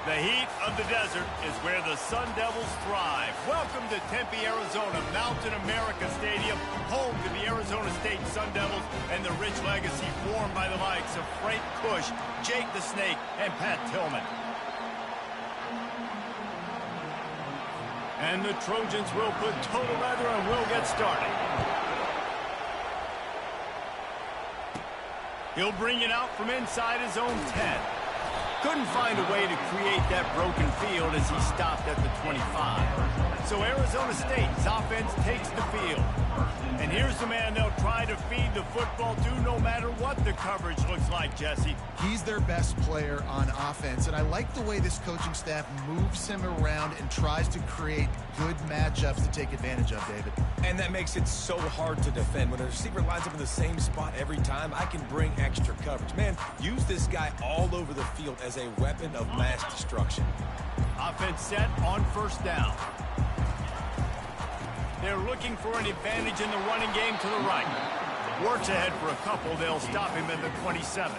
The heat of the desert is where the Sun Devils thrive. Welcome to Tempe, Arizona, Mountain America Stadium, home to the Arizona State Sun Devils and the rich legacy formed by the likes of Frank Kush, Jake the Snake, and Pat Tillman. And the Trojans will put total leather and will get started. He'll bring it out from inside his own 10. Couldn't find a way to create that broken field as he stopped at the 25. So Arizona State's offense takes the field. And here's the man they'll try to feed the football to no matter what the coverage looks like, Jesse. He's their best player on offense, and I like the way this coaching staff moves him around and tries to create good matchups to take advantage of, David. And that makes it so hard to defend. When a receiver lines up in the same spot every time, I can bring extra coverage. Man, use this guy all over the field as a weapon of mass destruction. Offense set on first down. They're looking for an advantage in the running game to the right. Works ahead for a couple. They'll stop him at the 27.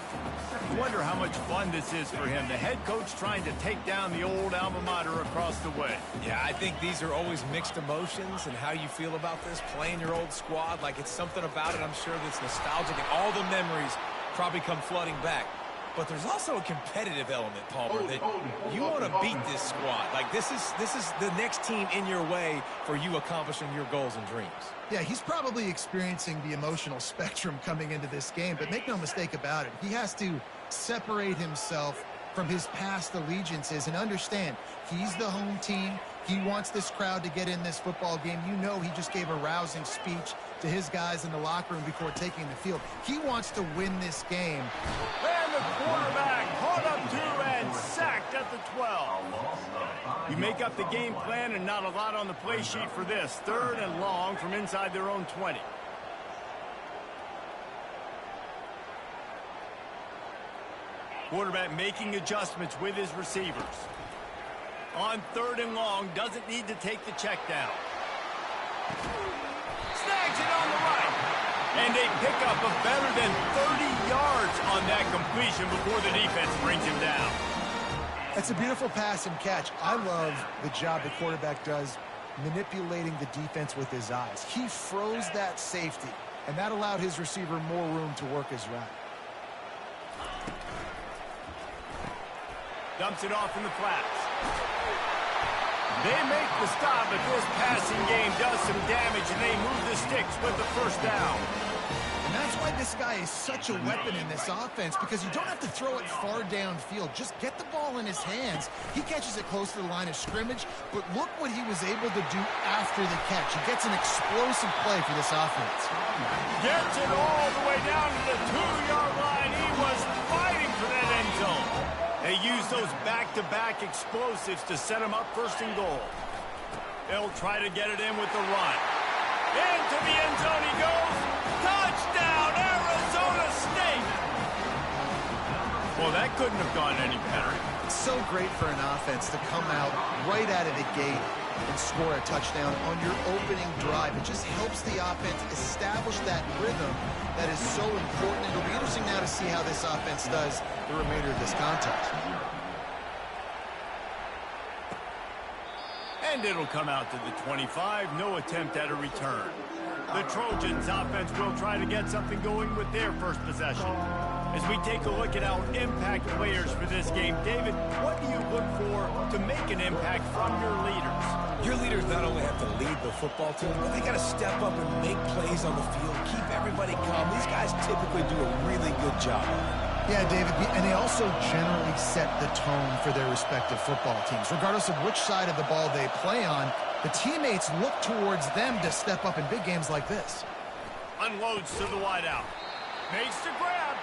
You wonder how much fun this is for him. The head coach trying to take down the old alma mater across the way. Yeah, I think these are always mixed emotions and how you feel about this, playing your old squad. Like, it's something about it, I'm sure, that's nostalgic, and all the memories probably come flooding back. But there's also a competitive element, Palmer, that you want to beat this squad. Like, this is the next team in your way for you accomplishing your goals and dreams. Yeah, he's probably experiencing the emotional spectrum coming into this game, but make no mistake about it. He has to separate himself from his past allegiances and understand he's the home team. He wants this crowd to get in this football game. You know, he just gave a rousing speech to his guys in the locker room before taking the field. He wants to win this game. And the quarterback caught up to and sacked at the 12. You make up the game plan and not a lot on the play sheet for this. 3rd and long from inside their own 20. Quarterback making adjustments with his receivers. On 3rd and long, doesn't need to take the check down. Snags it on the right. And they pick up a better than 30 yards on that completion before the defense brings him down. It's a beautiful pass and catch. I love the job the quarterback does manipulating the defense with his eyes. He froze that safety, and that allowed his receiver more room to work his route. Dumps it off in the flats. They make the stop, but this passing game does some damage, and they move the sticks with the first down. And that's why this guy is such a weapon in this offense, because you don't have to throw it far downfield. Just get the ball in his hands. He catches it close to the line of scrimmage, but look what he was able to do after the catch. He gets an explosive play for this offense. Gets it all the way down to the 2-yard line. He was fighting for that end zone. They use those back-to-back explosives to set him up 1st and goal. They'll try to get it in with the run. Into the end zone he goes. Touchdown, Arizona State! Well, that couldn't have gone any better. It's so great for an offense to come out right out of the gate and score a touchdown on your opening drive. It just helps the offense establish that rhythm that is so important. It'll be interesting now to see how this offense does the remainder of this contest. And it'll come out to the 25. No attempt at a return. The Trojans offense will try to get something going with their first possession. As we take a look at our impact players for this game, David, what do you look for to make an impact from your leaders? Your leaders not only have to lead the football team, but they got to step up and make plays on the field, keep everybody calm. These guys typically do a really good job. Yeah, David, and they also generally set the tone for their respective football teams. Regardless of which side of the ball they play on, the teammates look towards them to step up in big games like this. Unloads to the wideout. Makes the grab.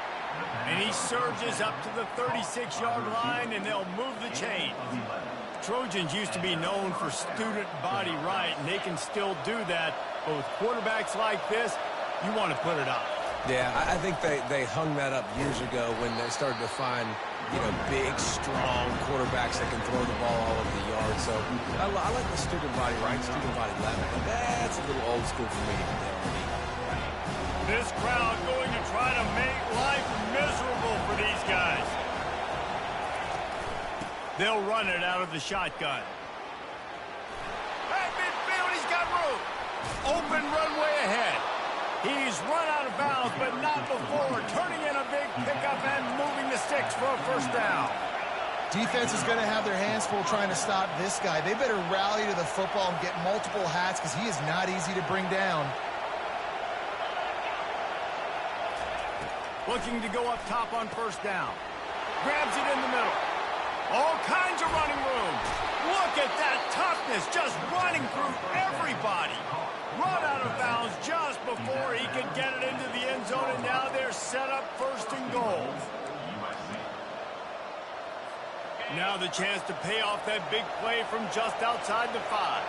And he surges up to the 36-yard line, and they'll move the chain. Trojans used to be known for student body right, and they can still do that. But with quarterbacks like this, you want to put it up. Yeah, I think they hung that up years ago when they started to find, big, strong quarterbacks that can throw the ball all over the yard. So I like the student body right, student body left. But that's a little old school for me. This crowd going to try to make life miserable for these guys. They'll run it out of the shotgun. At midfield, he's got room. Open runway ahead. He's run out of bounds, but not before turning in a big pickup and moving the sticks for a first down. Defense is going to have their hands full trying to stop this guy. They better rally to the football and get multiple hats because he is not easy to bring down. Looking to go up top on first down. Grabs it in the middle. All kinds of running room. Look at that toughness, just running through everybody. Run out of bounds just before he could get it into the end zone, and now they're set up first and goal. Now the chance to pay off that big play from just outside the 5.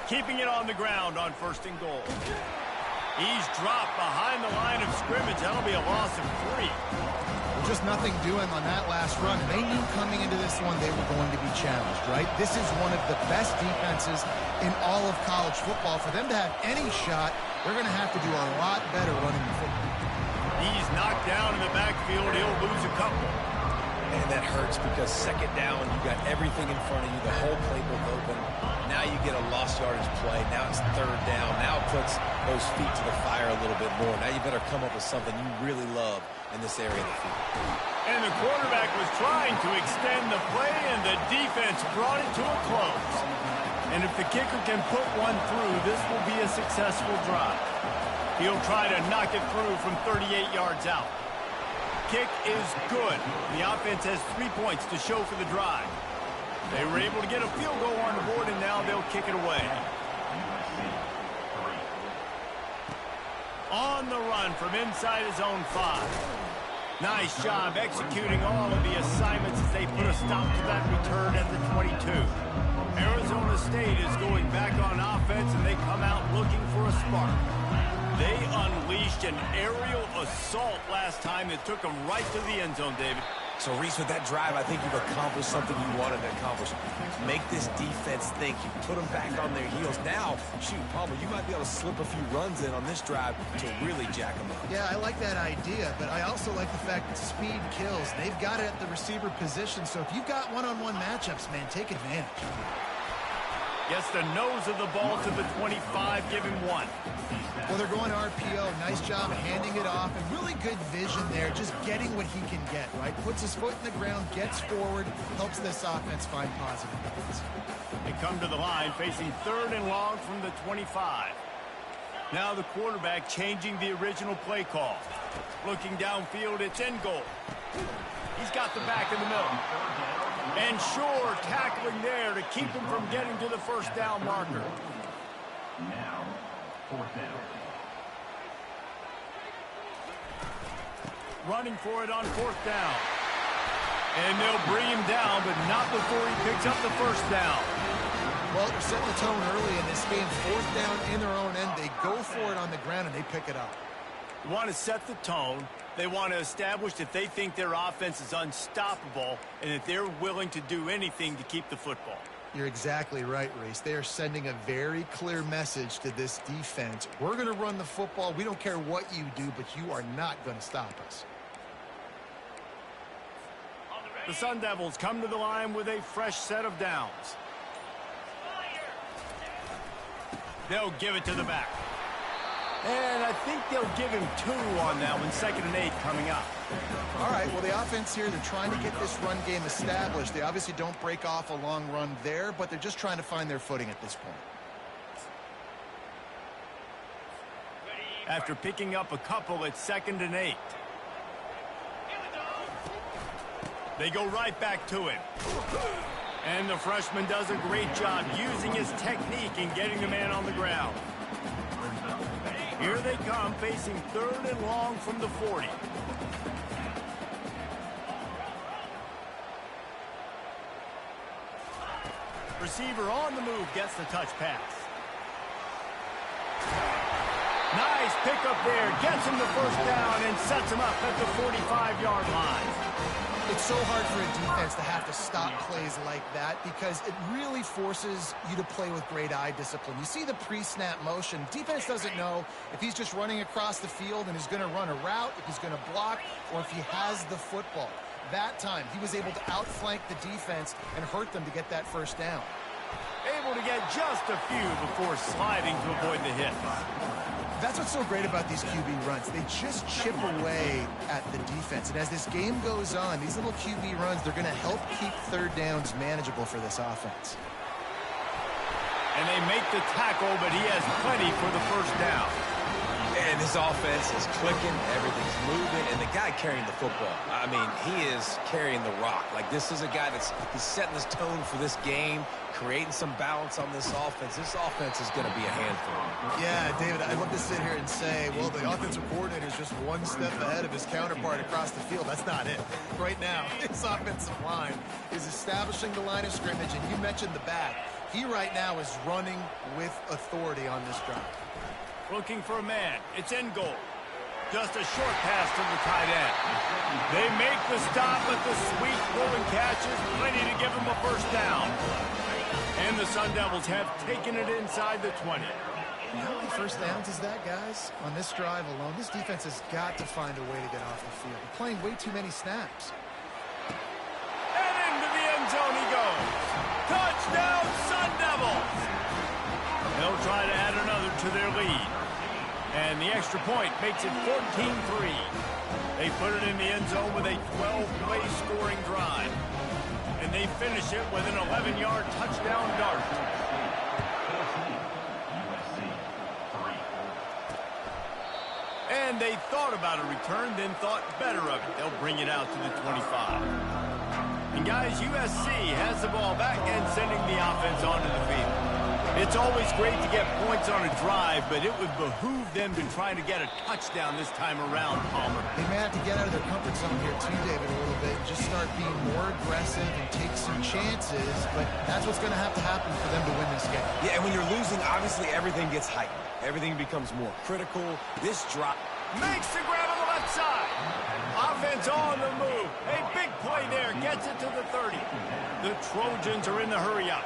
Keeping it on the ground on first and goal. He's dropped behind the line of scrimmage. That'll be a loss of 3. Just nothing doing on that last run. They knew coming into this one they were going to be challenged, right? This is one of the best defenses in all of college football. For them to have any shot, they're going to have to do a lot better running the football. He's knocked down in the backfield. He'll lose a couple. And that hurts because second down, you got everything in front of you, the whole playbook open. Now you get a lost yardage play. Now it's third down. Now it puts those feet to the fire a little bit more. Now you better come up with something you really love in this area of the field. And the quarterback was trying to extend the play, and the defense brought it to a close. And if the kicker can put one through, this will be a successful drive. He'll try to knock it through from 38 yards out. Kick is good. The offense has 3 points to show for the drive. They were able to get a field goal on the board, and now they'll kick it away. On the run from inside his own 5. Nice job executing all of the assignments as they put a stop to that return at the 22. Arizona State is going back on offense, and they come out looking for a spark. They unleashed an aerial assault last time that took them right to the end zone, David. So, Reese, with that drive, I think you've accomplished something you wanted to accomplish. Make this defense think. You put them back on their heels. Now, shoot, Palmer, you might be able to slip a few runs in on this drive to really jack them up. Yeah, I like that idea, but I also like the fact that speed kills. They've got it at the receiver position, so if you've got one-on-one matchups, man, take advantage. Gets the nose of the ball to the 25, give him 1. Well, they're going RPO. Nice job handing it off, and really good vision there, just getting what he can get, right? Puts his foot in the ground, gets forward, helps this offense find positive points. They come to the line facing third and long from the 25. Now the quarterback changing the original play call. Looking downfield, it's in goal. He's got the back in the middle. And Shore tackling there to keep him from getting to the first down marker. Now, fourth down. Running for it on fourth down. And they'll bring him down, but not before he picks up the first down. Well, they're setting the tone early in this game. Fourth down in their own end. They go for it on the ground, and they pick it up. They want to set the tone. They want to establish that they think their offense is unstoppable and that they're willing to do anything to keep the football. You're exactly right, Reese. They are sending a very clear message to this defense. We're going to run the football. We don't care what you do, but you are not going to stop us. The Sun Devils come to the line with a fresh set of downs. They'll give it to the back. And I think they'll give him 2 on that one. 2nd and 8 coming up. All right, well, the offense here, they're trying to get this run game established. They obviously don't break off a long run there, but they're just trying to find their footing at this point. After picking up a couple, it's 2nd and 8. They go right back to him. And the freshman does a great job using his technique and getting the man on the ground. Here they come, facing third and long from the 40. Receiver on the move gets the touch pass. Nice pickup there. Gets him the first down and sets him up at the 45-yard line. It's so hard for a defense to have to stop plays like that because it really forces you to play with great eye discipline. You see the pre-snap motion. Defense doesn't know if he's just running across the field and he's going to run a route, if he's going to block, or if he has the football. that time, he was able to outflank the defense and hurt them to get that first down. Able to get just a few before sliding to avoid the hit. That's what's so great about these QB runs. They just chip away at the defense. And as this game goes on, these little QB runs, they're going to help keep third downs manageable for this offense. And they make the tackle, but he has plenty for the first down. And this offense is clicking, everything's moving, and the guy carrying the football, I mean, he is carrying the rock. Like, this is a guy he's setting this tone for this game, creating some balance on this offense. This offense is going to be a handful. Yeah, David, I'd love to sit here and say, well, the offensive coordinator is just one step ahead of his counterpart across the field. That's not it. Right now, his offensive line is establishing the line of scrimmage, and you mentioned the back. He right now is running with authority on this drive. Looking for a man. It's in goal. Just a short pass to the tight end. They make the stop, but the sweet rolling catch is plenty to give them a first down. And the Sun Devils have taken it inside the 20. How many first downs is that, guys? On this drive alone, this defense has got to find a way to get off the field. They're playing way too many snaps. And into the end zone he goes. Touchdown, Sun Devils! They'll try to add another to their lead. And the extra point makes it 14-3. They put it in the end zone with a 12-play scoring drive. And they finish it with an 11-yard touchdown dart. And they thought about a return, then thought better of it. They'll bring it out to the 25. And guys, USC has the ball back and sending the offense onto the field. It's always great to get points on a drive, but it would behoove them to try to get a touchdown this time around, Palmer. They may have to get out of their comfort zone here too, David, a little bit. Just start being more aggressive and take some chances, but that's what's going to happen for them to win this game. Yeah, and when you're losing, obviously everything gets heightened. Everything becomes more critical. This drop makes the grab on the left side. Offense on the move. A big play there. Gets it to the 30. The Trojans are in the hurry-up.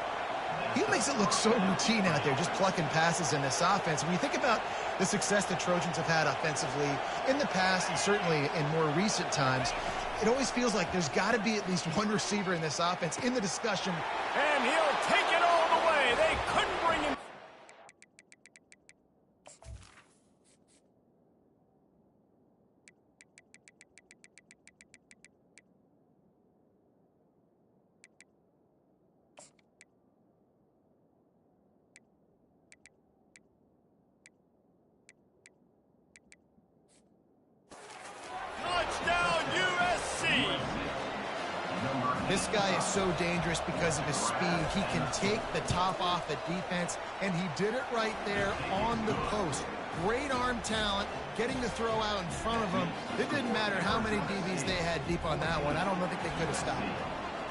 He makes it look so routine out there, just plucking passes in this offense. When you think about the success the Trojans have had offensively in the past and certainly in more recent times, it always feels like there's got to be at least one receiver in this offense in the discussion. And he'll take it all the way. They couldn't bring him. This guy is so dangerous because of his speed. He can take the top off the defense, and he did it right there on the post. Great arm talent, getting the throw out in front of him. It didn't matter how many DBs they had deep on that one. I don't think they could have stopped him.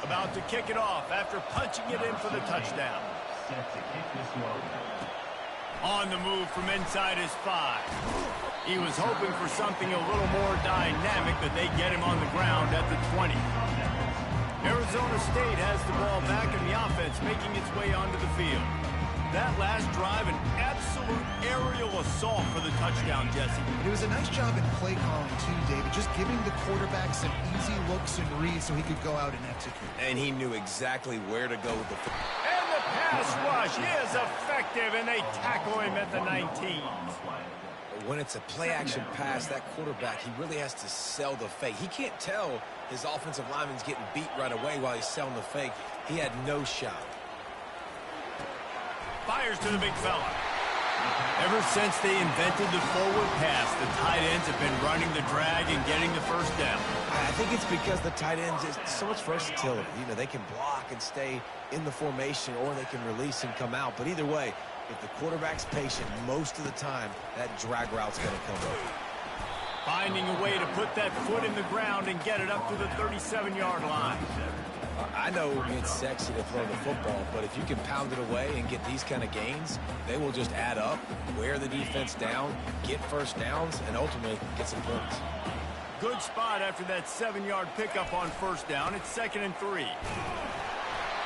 About to kick it off after punching it in for the touchdown. On the move from inside his 5. He was hoping for something a little more dynamic, but they get him on the ground at the 20. Arizona State has the ball back and the offense making its way onto the field. That last drive, an absolute aerial assault for the touchdown, Jesse. It was a nice job in play calling, too, David, just giving the quarterback some easy looks and reads so he could go out and execute. And he knew exactly where to go with the football. And the pass rush is effective, and they tackle him at the 19. When it's a play-action pass, that quarterback, he really has to sell the fake. He can't tell his offensive lineman's getting beat right away while he's selling the fake. He had no shot. Fires to the big fella. Ever since they invented the forward pass, the tight ends have been running the drag and getting the first down. I think it's because the tight ends is so much versatility. You know, they can block and stay in the formation, or they can release and come out. But either way, if the quarterback's patient most of the time, that drag route's going to come up. Finding a way to put that foot in the ground and get it up to the 37-yard line. I know it's sexy to throw the football, but if you can pound it away and get these kind of gains, they will just add up, wear the defense down, get first downs, and ultimately get some points. Good spot after that 7-yard pickup on first down. It's 2nd and 3.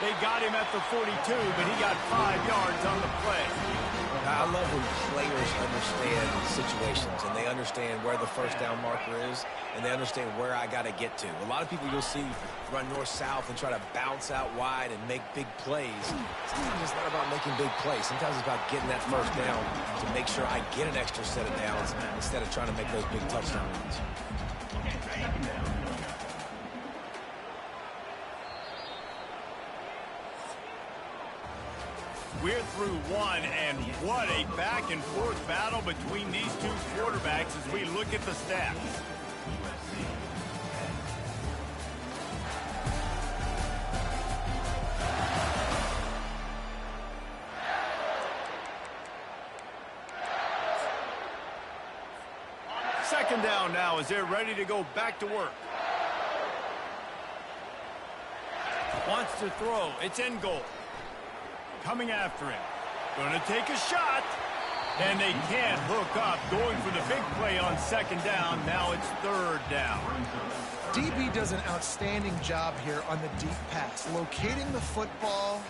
They got him at the 42, but he got 5 yards on the play. I love when players understand situations and they understand where the first down marker is and they understand where I got to get to. A lot of people you'll see run north-south and try to bounce out wide and make big plays. Sometimes it's not about making big plays. Sometimes it's about getting that first down to make sure I get an extra set of downs instead of trying to make those big touchdown runs. We're through one, and what a back-and-forth battle between these two quarterbacks as we look at the stats. Second down now as they're ready to go back to work. Wants to throw. It's in goal. Coming after him. Going to take a shot. And they can't hook up. Going for the big play on second down. Now it's third down. DB does an outstanding job here on the deep pass. Locating the football.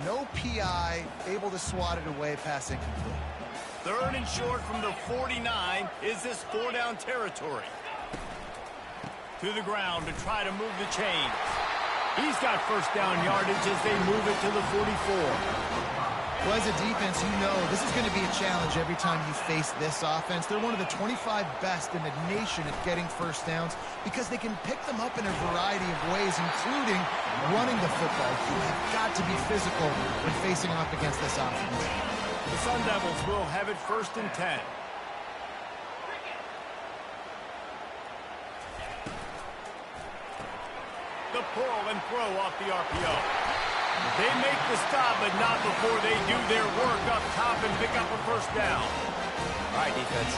No PI. Able to swat it away, pass incomplete. Third and short from the 49. Is this four-down territory? To the ground to try to move the chains. He's got first down yardage as they move it to the 44. Well, as a defense, you know this is going to be a challenge every time you face this offense. They're one of the 25 best in the nation at getting first downs because they can pick them up in a variety of ways, including running the football. You have got to be physical when facing off against this offense. The Sun Devils will have it first and 10. The pull and throw off the RPO. They make the stop, but not before they do their work up top and pick up a first down. All right, defense.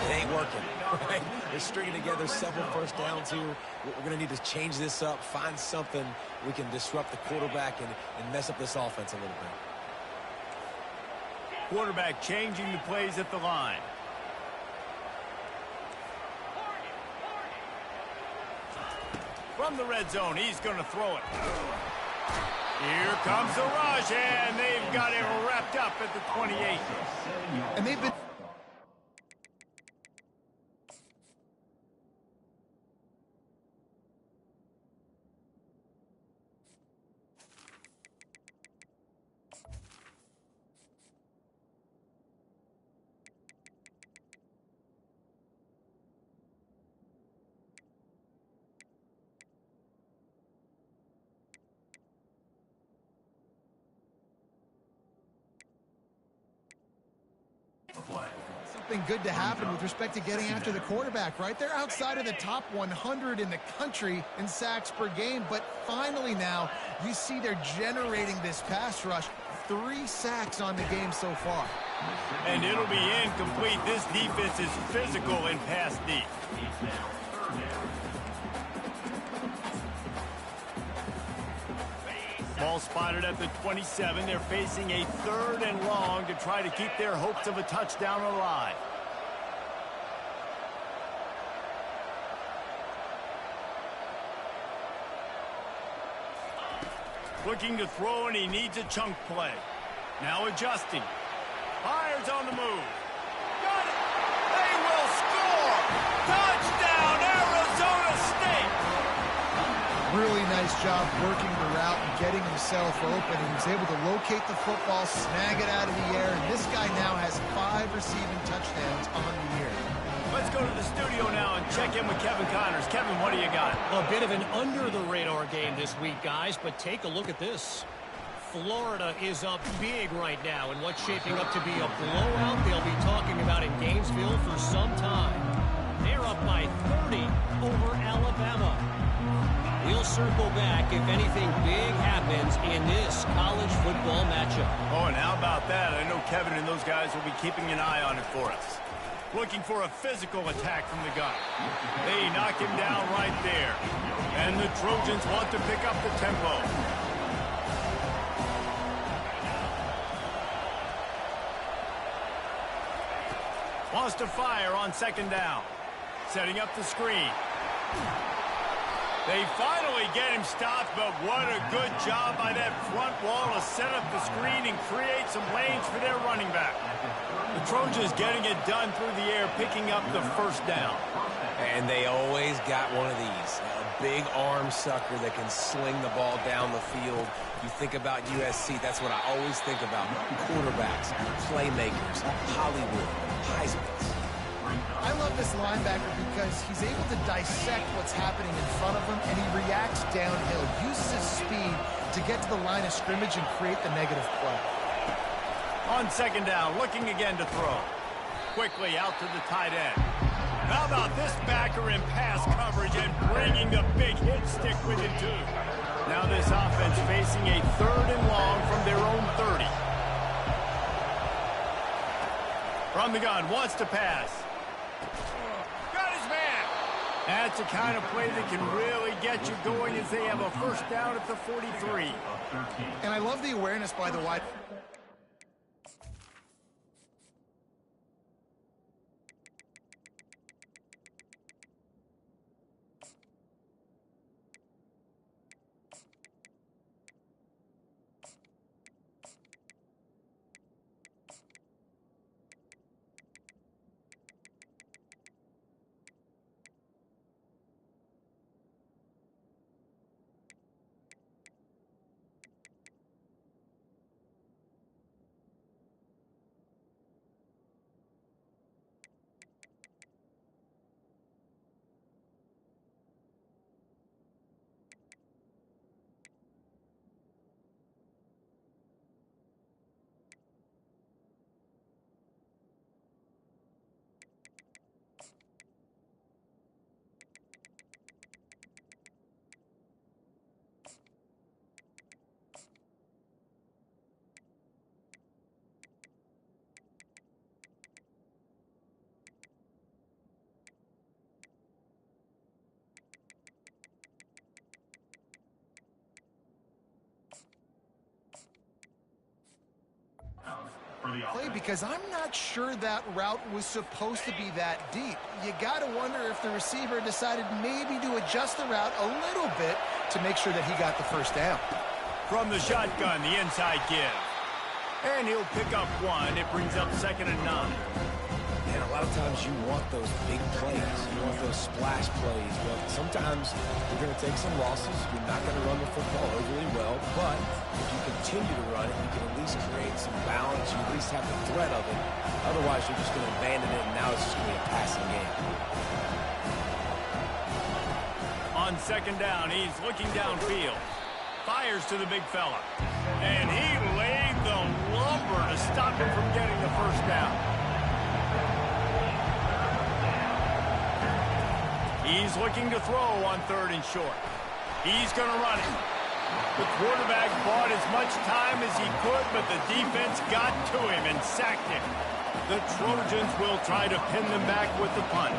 It ain't working. Right? They're stringing together several first downs here. We're going to need to change this up, find something we can disrupt the quarterback and mess up this offense a little bit. Quarterback changing the plays at the line. From the red zone, he's going to throw it. Here comes the rush, and they've got it wrapped up at the 28. And they've been... Something good to happen with respect to getting after the quarterback, right? They're outside of the top 100 in the country in sacks per game, but finally now you see they're generating this pass rush. 3 sacks on the game so far. And it'll be incomplete. This defense is physical in pass deep. Ball spotted at the 27. They're facing a third and long to try to keep their hopes of a touchdown alive. Looking to throw, and he needs a chunk play. Now adjusting. Fires on the move. Got it! They will score! Touchdown, Arizona State! Really nice job working the route and getting himself open. He was able to locate the football, snag it out of the air, and this guy now has 5 receiving touchdowns on the year. Let's go to the studio now and check in with Kevin Connors. Kevin, what do you got? A bit of an under-the-radar game this week, guys, but take a look at this. Florida is up big right now in what's shaping up to be a blowout they'll be talking about in Gainesville for some time. They're up by 30 over Alabama. We'll circle back if anything big happens in this college football matchup. Oh, and how about that? I know Kevin and those guys will be keeping an eye on it for us. Looking for a physical attack from the gun. They knock him down right there. And the Trojans want to pick up the tempo. Wants to fire on second down. Setting up the screen. They finally get him stopped, but what a good job by that front wall to set up the screen and create some lanes for their running back. The Trojans getting it done through the air, picking up the first down. And they always got one of these, a big arm sucker that can sling the ball down the field. You think about USC, that's what I always think about. Quarterbacks, playmakers, Hollywood, Heismans. I love this linebacker because he's able to dissect what's happening in front of him, and he reacts downhill, uses his speed to get to the line of scrimmage and create the negative play. On second down, looking again to throw. Quickly out to the tight end. How about this backer in pass coverage and bringing the big hit stick with it too. Now this offense facing a 3rd and long from their own 30. From the gun, wants to pass. Got his man. That's the kind of play that can really get you going as they have a first down at the 43. And I love the awareness by the wide. Play because I'm not sure that route was supposed to be that deep. You got to wonder if the receiver decided maybe to adjust the route a little bit to make sure that he got the first down. From the shotgun, the inside give. And he'll pick up 1. It brings up 2nd and 9. And a lot of times you want those big plays. You want those splash plays. Well, sometimes you're going to take some losses. You're not going to run the football overly well. But if you continue to run it, you can at least create some balance. You at least have the threat of it. Otherwise, you're just going to abandon it, and now it's just going to be a passing game. On second down, he's looking downfield. Fires to the big fella. And he laid the lumber to stop him from getting the first down. He's looking to throw on 3rd and short. He's going to run it. The quarterback bought as much time as he could, but the defense got to him and sacked him. The Trojans will try to pin them back with the punt.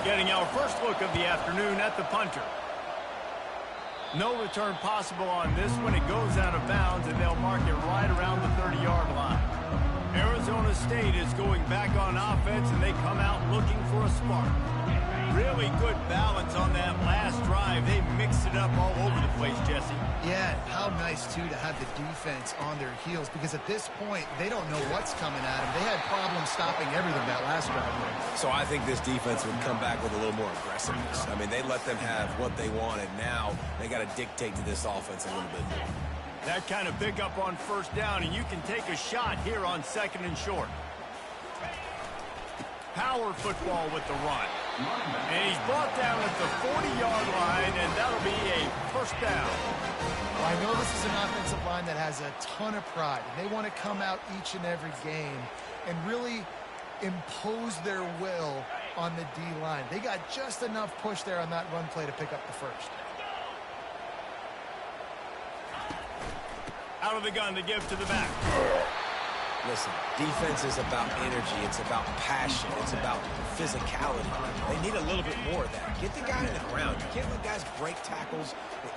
Getting our first look of the afternoon at the punter. No return possible on this one. It goes out of bounds, and they'll mark it right around the 30-yard line. Arizona State is going back on offense, and they come out looking for a spark. Really good balance on that last drive. They mixed it up all over the place, Jesse. Yeah, how nice, too, to have the defense on their heels, because at this point, they don't know what's coming at them. They had problems stopping everything that last drive. So I think this defense would come back with a little more aggressiveness. I mean, they let them have what they wanted. Now they got to dictate to this offense a little bit more. That kind of pickup on first down, and you can take a shot here on 2nd and short. Power football with the run. And he's brought down at the 40-yard line, and that'll be a first down. Well, I know this is an offensive line that has a ton of pride. And they want to come out each and every game and really impose their will on the D-line. They got just enough push there on that run play to pick up the first. Out of the gun to give to the back. Listen, defense is about energy. It's about passion. It's about physicality. They need a little bit more of that. Get the guy in the ground. You can't let guys break tackles.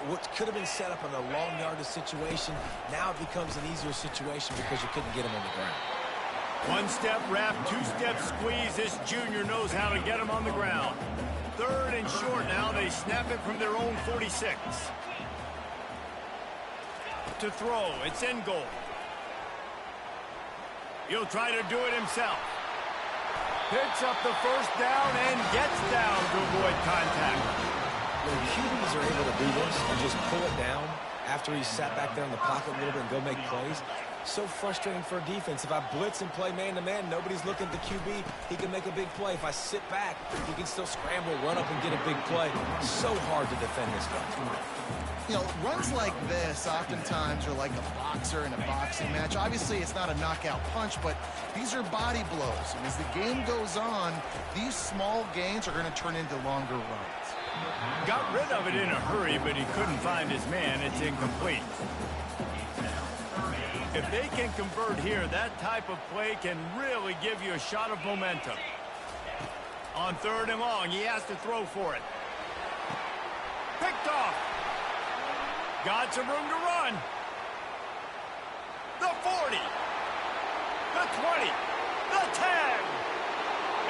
What could have been set up in a long yardage situation, now it becomes an easier situation because you couldn't get him on the ground. One-step wrap, two-step squeeze. This junior knows how to get him on the ground. Third and short now. They snap it from their own 46. To throw. It's in goal. He'll try to do it himself. Picks up the first down and gets down to avoid contact. When QBs are able to do this and just pull it down after he's sat back there in the pocket a little bit and go make plays, so frustrating for a defense. If I blitz and play man-to-man, nobody's looking at the QB, he can make a big play. If I sit back, he can still scramble, run up, and get a big play. So hard to defend this guy. You know, runs like this oftentimes are like a boxer in a boxing match. Obviously, it's not a knockout punch, but these are body blows. And as the game goes on, these small gains are going to turn into longer runs. Got rid of it in a hurry, but he couldn't find his man. It's incomplete. If they can convert here, that type of play can really give you a shot of momentum. On third and long, he has to throw for it. Picked off. Got some room to run. The 40. The 20. The 10.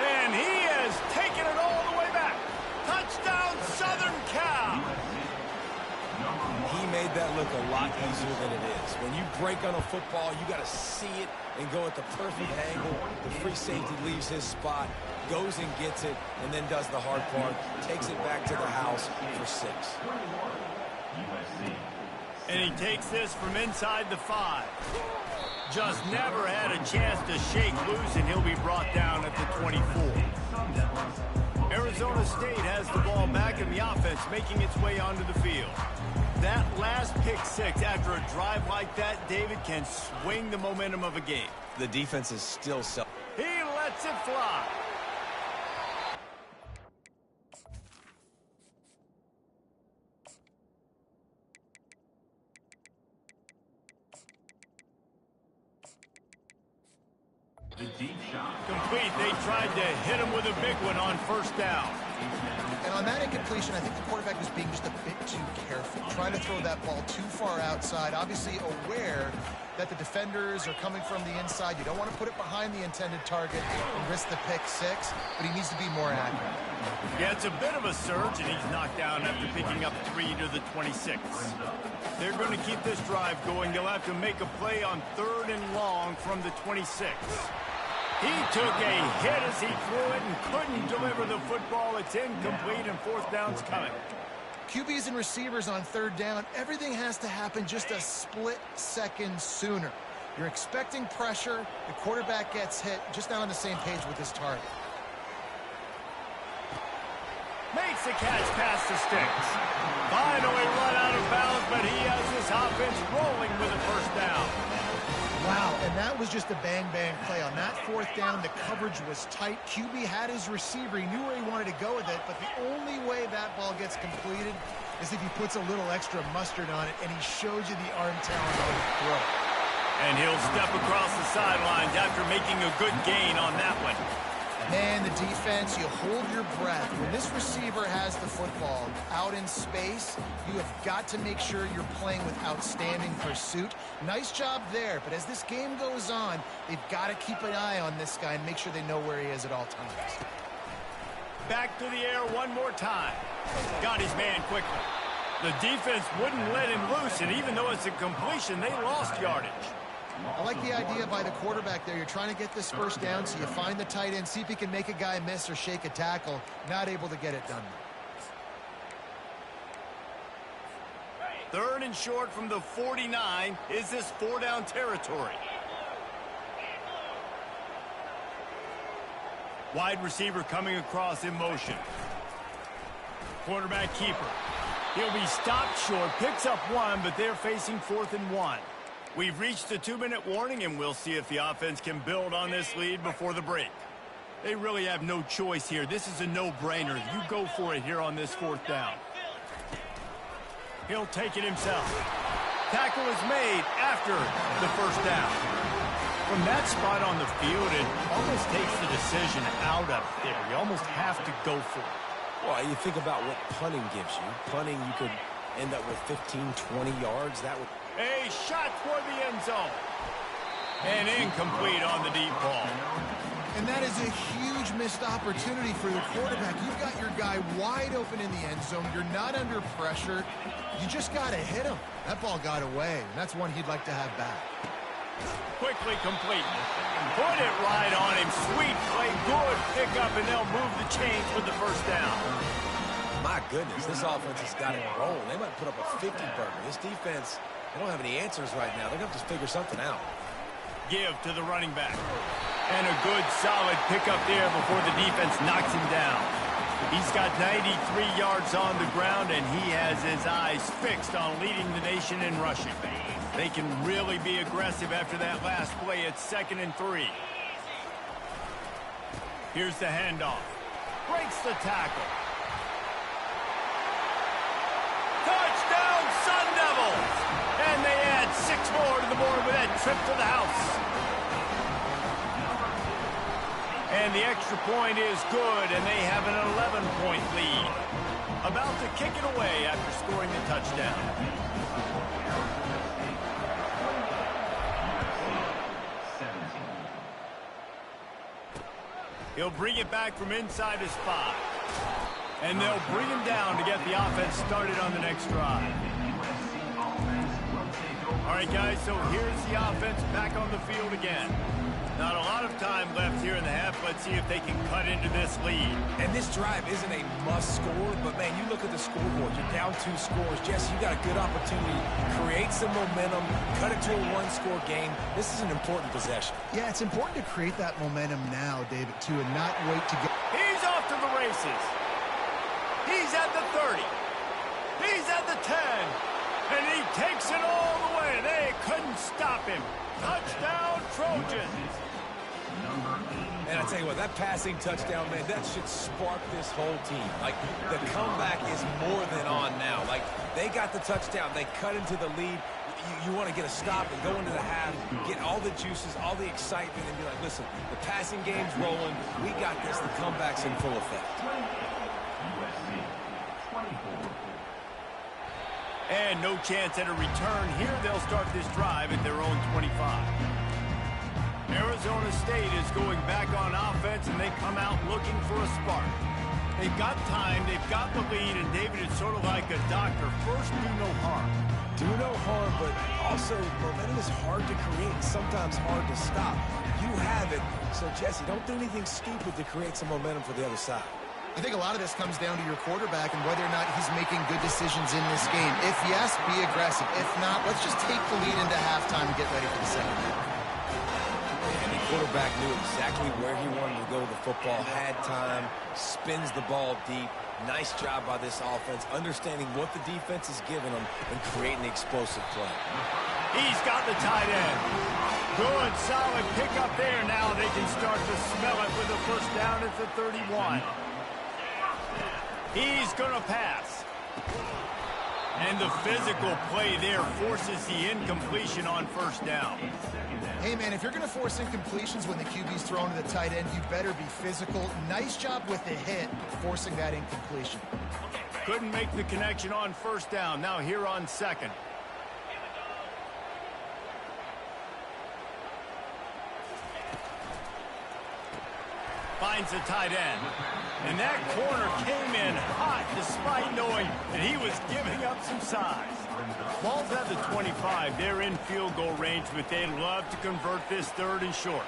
And he has taken it all the way back. Touchdown, Southern Cal. He made that look a lot easier than it is. When you break on a football, you got to see it and go at the perfect angle. The free safety leaves his spot, goes and gets it, and then does the hard part, takes it back to the house for 6. And he takes this from inside the 5. Just never had a chance to shake loose, and he'll be brought down at the 24. Arizona State has the ball back in the offense, making its way onto the field. That last pick 6 after a drive like that, David, can swing the momentum of a game. The defense is still self. He lets it fly. The deep shot. Complete. They tried to hit him with a big one on first down. And on that incompletion, I think the quarterback was being just a bit too careful, trying to throw that ball too far outside, obviously aware that the defenders are coming from the inside. You don't want to put it behind the intended target and risk the pick 6, but he needs to be more accurate. Yeah, it's a bit of a surge, and he's knocked down after picking up 3 to the 26. They're going to keep this drive going. They'll have to make a play on third and long from the 26. He took a hit as he threw it and couldn't deliver the football. It's incomplete, and fourth down's coming. QBs and receivers on third down, everything has to happen just a split second sooner. You're expecting pressure, the quarterback gets hit, just not on the same page with his target. Makes the catch past the sticks. Finally run out of bounds, but he has his offense rolling with a first down. Wow, and that was just a bang-bang play. On that fourth down, the coverage was tight. QB had his receiver. He knew where he wanted to go with it, but the only way that ball gets completed is if he puts a little extra mustard on it, and he shows you the arm talent on the throw. And he'll step across the sidelines after making a good gain on that one. Man, the defense, you hold your breath. When this receiver has the football out in space, you have got to make sure you're playing with outstanding pursuit. Nice job there, but as this game goes on, they've got to keep an eye on this guy and make sure they know where he is at all times. Back to the air one more time. Got his man quickly. The defense wouldn't let him loose, and even though it's a completion, they lost yardage. I like the idea by the quarterback there. You're trying to get this first down, so you find the tight end, see if he can make a guy miss or shake a tackle. Not able to get it done. Third and short from the 49. Is this 4-down territory? Wide receiver coming across in motion. Quarterback keeper. He'll be stopped short, picks up 1, but they're facing 4th and 1. We've reached the 2-minute warning, and we'll see if the offense can build on this lead before the break. They really have no choice here. This is a no-brainer. You go for it here on this 4th down. He'll take it himself. Tackle is made after the first down. From that spot on the field, it almost takes the decision out of there. You almost have to go for it. Well, you think about what punting gives you. Punting, you could end up with 15, 20 yards. That would... A shot toward the end zone. And incomplete on the deep ball. And that is a huge missed opportunity for the quarterback. You've got your guy wide open in the end zone. You're not under pressure. You just got to hit him. That ball got away, and that's one he'd like to have back. Quickly complete. Put it right on him. Sweet play. Good pickup, and they'll move the chains with the first down. My goodness, this offense has got it rolling. They might put up a 50-burger. This defense, they don't have any answers right now. They're going to have to figure something out. Give to the running back. And a good, solid pickup there before the defense knocks him down. He's got 93 yards on the ground, and he has his eyes fixed on leading the nation in rushing. They can really be aggressive after that last play. It's 2nd and 3. Here's the handoff. Breaks the tackle. Touchdown, Sun Devils! And they add 6 more to the board with that trip to the house. And the extra point is good, and they have an 11-point lead. About to kick it away after scoring the touchdown. He'll bring it back from inside his 5. And they'll bring him down to get the offense started on the next drive. All right, guys, so here's the offense back on the field again. Not a lot of time left here in the half. Let's see if they can cut into this lead. And this drive isn't a must score, but, man, you look at the scoreboard. You're down 2 scores. Jesse, you got a good opportunity to create some momentum, cut it to a 1-score game. This is an important possession. Yeah, it's important to create that momentum now, David, too, and not wait to get... He's off to the races. He's at the 30. He's at the 10. And he takes it all the way. They couldn't stop him. Touchdown, Trojans. And I tell you what, that passing touchdown, man, that should spark this whole team. Like, the comeback is more than on now. Like, they got the touchdown. They cut into the lead. You want to get a stop and go into the half, get all the juices, all the excitement, and be like, listen, the passing game's rolling. We got this. The comeback's in full effect. And no chance at a return here. They'll start this drive at their own 25. Arizona State is going back on offense, and they come out looking for a spark. They've got time, they've got the lead, and David, it's sort of like a doctor. First, do no harm. Do no harm, but also momentum is hard to create, sometimes hard to stop. You have it, so Jesse, don't do anything stupid to create some momentum for the other side. I think a lot of this comes down to your quarterback and whether or not he's making good decisions in this game. If yes, be aggressive. If not, let's just take the lead into halftime and get ready for the second half. And the quarterback knew exactly where he wanted to go with the football, had time, spins the ball deep. Nice job by this offense, understanding what the defense is giving them and creating explosive play. He's got the tight end. Good, solid pickup there. Now they can start to smell it with a first down at the 31. He's going to pass. And the physical play there forces the incompletion on first down. Hey, man, if you're going to force incompletions when the QB's thrown to the tight end, you better be physical. Nice job with the hit, forcing that incompletion. Couldn't make the connection on first down. Now here on second. Finds the tight end. And that corner came in hot despite knowing that he was giving up some size. Ball's at the 25. They're in field goal range, but they'd love to convert this 3rd and short.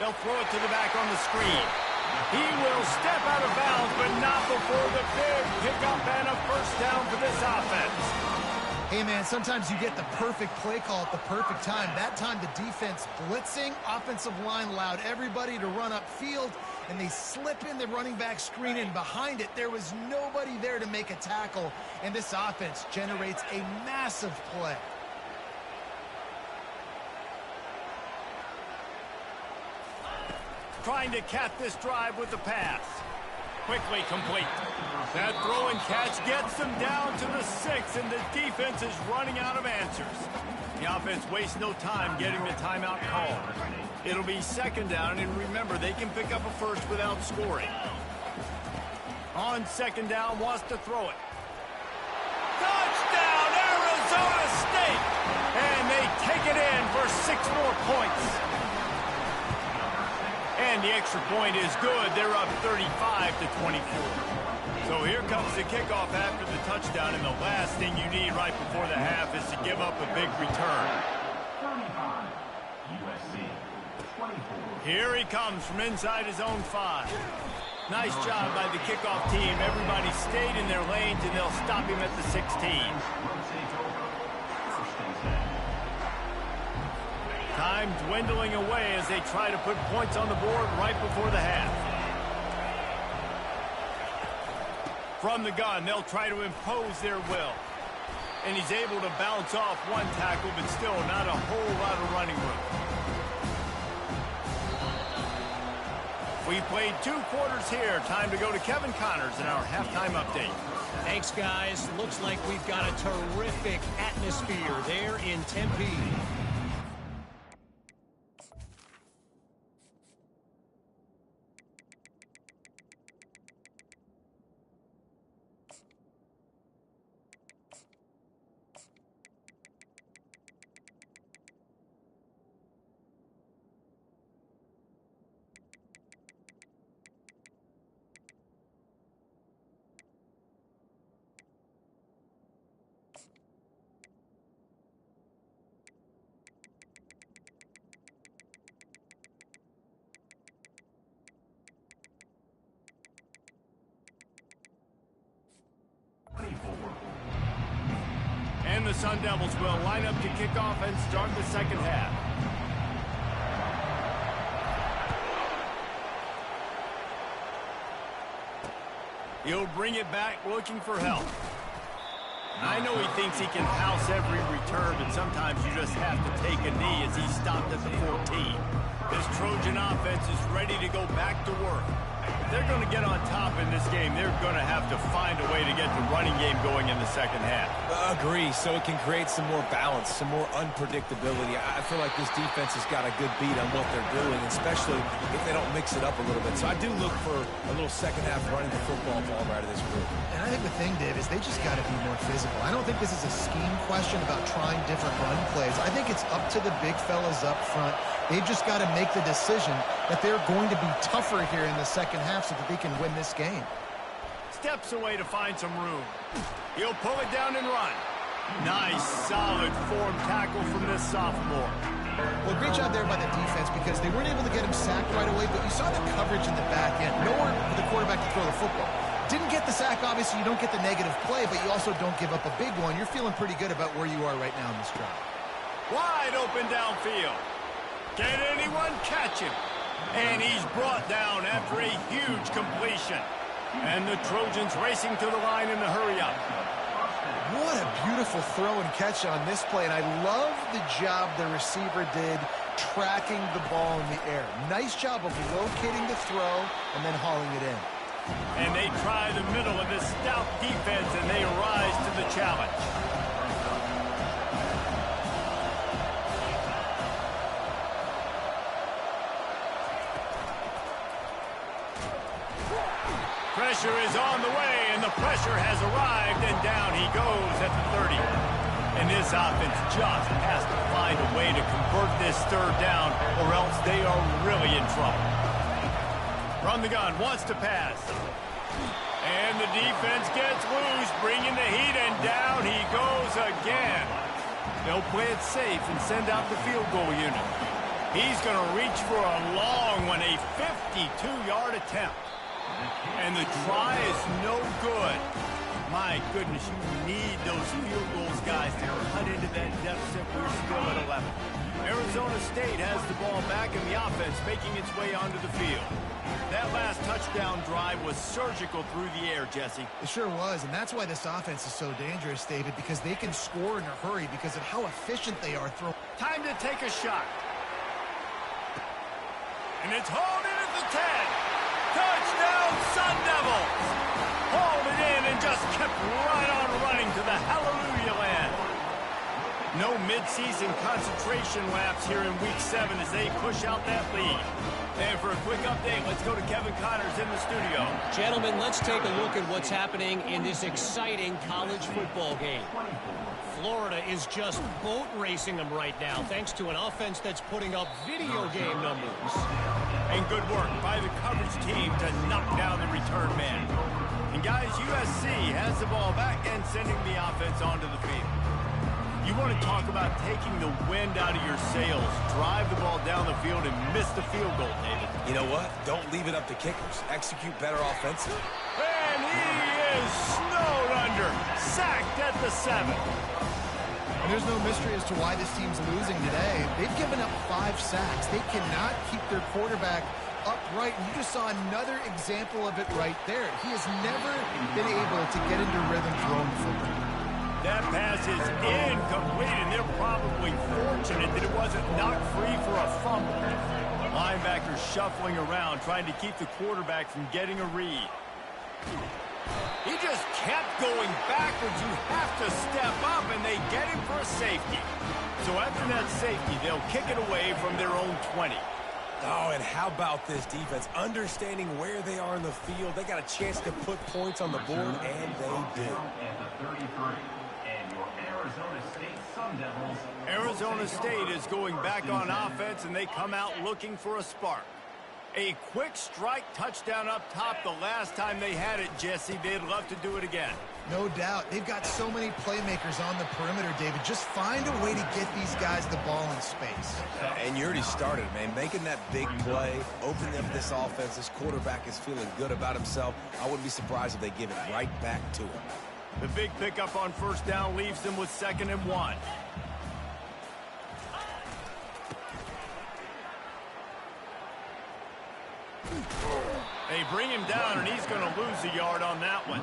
They'll throw it to the back on the screen. He will step out of bounds, but not before the big pickup and a first down for this offense. Hey, man, sometimes you get the perfect play call at the perfect time. That time the defense blitzing, offensive line allowed everybody to run upfield, and they slip in the running back screen, and behind it there was nobody there to make a tackle, and this offense generates a massive play. Trying to cap this drive with the pass. Quickly complete. That throw and catch gets them down to the 6, and the defense is running out of answers. The offense wastes no time getting the timeout call. It'll be 2nd down, and remember, they can pick up a first without scoring. On 2nd down, wants to throw it. Touchdown, Arizona State! And they take it in for 6 more points. And the extra point is good. They're up 35-24. So here comes the kickoff after the touchdown, and the last thing you need right before the half is to give up a big return. 35, USC, 24. Here he comes from inside his own 5. Nice job by the kickoff team. Everybody stayed in their lanes, and they'll stop him at the 16. Time dwindling away as they try to put points on the board right before the half. From the gun, they'll try to impose their will. And he's able to bounce off one tackle, but still not a whole lot of running room. We played 2 quarters here. Time to go to Kevin Connors in our halftime update. Thanks, guys. Looks like we've got a terrific atmosphere there in Tempe. And the Sun Devils will line up to kick off and start the second half. He'll bring it back looking for help. I know he thinks he can house every return, but sometimes you just have to take a knee as he stopped at the 14. This Trojan offense is ready to go back to work. If they're going to get on top in this game, they're going to have to find a way to get the running game going in the second half. Agree, so it can create some more balance, some more unpredictability. I feel like this defense has got a good beat on what they're doing, especially if they don't mix it up a little bit. So I do look for a little second half running the football ball right of this group. And I think the thing, Dave, is they just got to be more physical. I don't think this is a scheme question about trying different run plays. I think it's up to the big fellas up front. They've just got to make the decision that they're going to be tougher here in the second half so that they can win this game. Steps away to find some room. He'll pull it down and run. Nice, solid form tackle from this sophomore. Well, great job there by the defense because they weren't able to get him sacked right away, but you saw the coverage in the back end. Nowhere for the quarterback to throw the football. Didn't get the sack, obviously. You don't get the negative play, but you also don't give up a big one. You're feeling pretty good about where you are right now in this drive. Wide open downfield. Can anyone catch him? And he's brought down after a huge completion. And the Trojans racing to the line in the hurry-up. What a beautiful throw and catch on this play. And I love the job the receiver did tracking the ball in the air. Nice job of locating the throw and then hauling it in. And they try the middle of this stout defense, and they rise to the challenge. Pressure is on the way, and the pressure has arrived, and down he goes at the 30. And this offense just has to find a way to convert this third down, or else they are really in trouble. From the gun, wants to pass. And the defense gets loose, bringing the heat, and down he goes again. They'll play it safe and send out the field goal unit. He's going to reach for a long one, a 52-yard attempt. And the try is no good. My goodness, you need those field goals, guys, to cut into that deficit. We're still at 11. Arizona State has the ball back, and the offense making its way onto the field. That last touchdown drive was surgical through the air, Jesse. It sure was, and that's why this offense is so dangerous, David, because they can score in a hurry because of how efficient they are throwing. Time to take a shot. And it's hauled in at the 10. Touchdown, Sun Devils! Hauled it in and just kept right on running to the hallelujah land. No midseason concentration laps here in Week 7 as they push out that lead. And for a quick update, let's go to Kevin Connors in the studio. Gentlemen, let's take a look at what's happening in this exciting college football game. Florida is just boat racing them right now, thanks to an offense that's putting up video game numbers. And good work by the coverage team to knock down the return man. And guys, USC has the ball back and sending the offense onto the field. You want to talk about taking the wind out of your sails. Drive the ball down the field and miss the field goal, David. You know what? Don't leave it up to kickers. Execute better offensively. And he is snowed under. Sacked at the 7. And there's no mystery as to why this team's losing today. They've given up 5 sacks. They cannot keep their quarterback upright. And you just saw another example of it right there. He has never been able to get into rhythm throwing the football. That pass is incomplete, and they're probably fortunate that it wasn't knocked free for a fumble. Linebacker shuffling around, trying to keep the quarterback from getting a read. He just kept going backwards. You have to step up, and they get him for a safety. So after that safety, they'll kick it away from their own 20. Oh, and how about this defense? Understanding where they are in the field. They got a chance to put points on the board, and they did. Arizona State is going back on offense, and they come out looking for a spark. A quick strike touchdown up top the last time they had it, Jesse. They'd love to do it again. No doubt. They've got so many playmakers on the perimeter, David. Just find a way to get these guys the ball in space. And you already started, man. Making that big play, opening up this offense. This quarterback is feeling good about himself. I wouldn't be surprised if they give it right back to him. The big pickup on first down leaves them with 2nd and 1. They bring him down, and he's going to lose a yard on that one.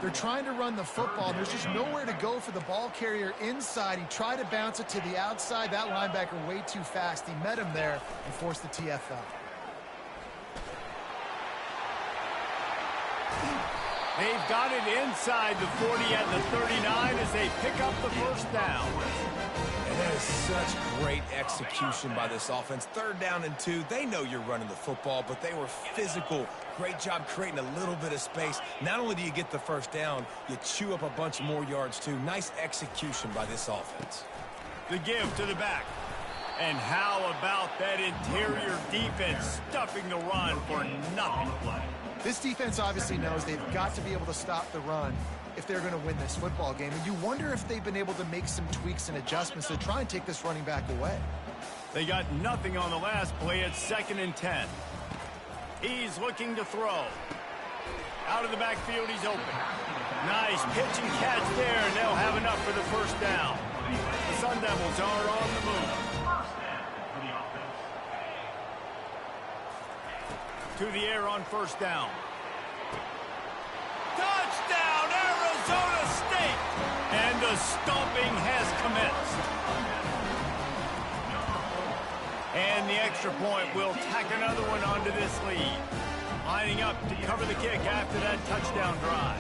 They're trying to run the football. There's just nowhere to go for the ball carrier inside. He tried to bounce it to the outside. That linebacker way too fast. He met him there and forced the TFL. They've got it inside the 40 at the 39 as they pick up the first down. And that is such great execution by this offense. 3rd down and 2. They know you're running the football, but they were physical. Great job creating a little bit of space. Not only do you get the first down, you chew up a bunch more yards, too. Nice execution by this offense. The give to the back. And how about that interior defense stuffing the run for nothing? This defense obviously knows they've got to be able to stop the run if they're going to win this football game. And you wonder if they've been able to make some tweaks and adjustments to try and take this running back away. They got nothing on the last play at 2nd and 10. He's looking to throw. Out of the backfield, he's open. Nice pitch and catch there, and they'll have enough for the first down. The Sun Devils are on the move. To the air on first down. Touchdown, Arizona State! And the stomping has commenced. And the extra point will tack another one onto this lead. Lining up to cover the kick after that touchdown drive.